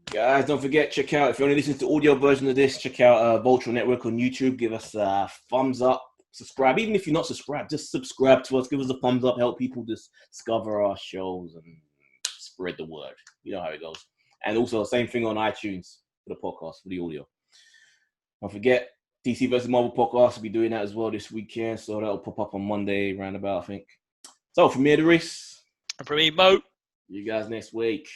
Guys, don't forget, check out, if you want to listen to the audio version of this, check out Voltron Network on YouTube. Give us a thumbs up. Subscribe. Even if you're not subscribed, just subscribe to us. Give us a thumbs up. Help people discover our shows and spread the word. You know how it goes. And also, same thing on iTunes for the podcast, for the audio. Don't forget, DC vs. Marvel podcast. We'll be doing that as well this weekend. So that'll pop up on Monday, roundabout, I think. So from me, Reese. And from me, Mo. You guys next week.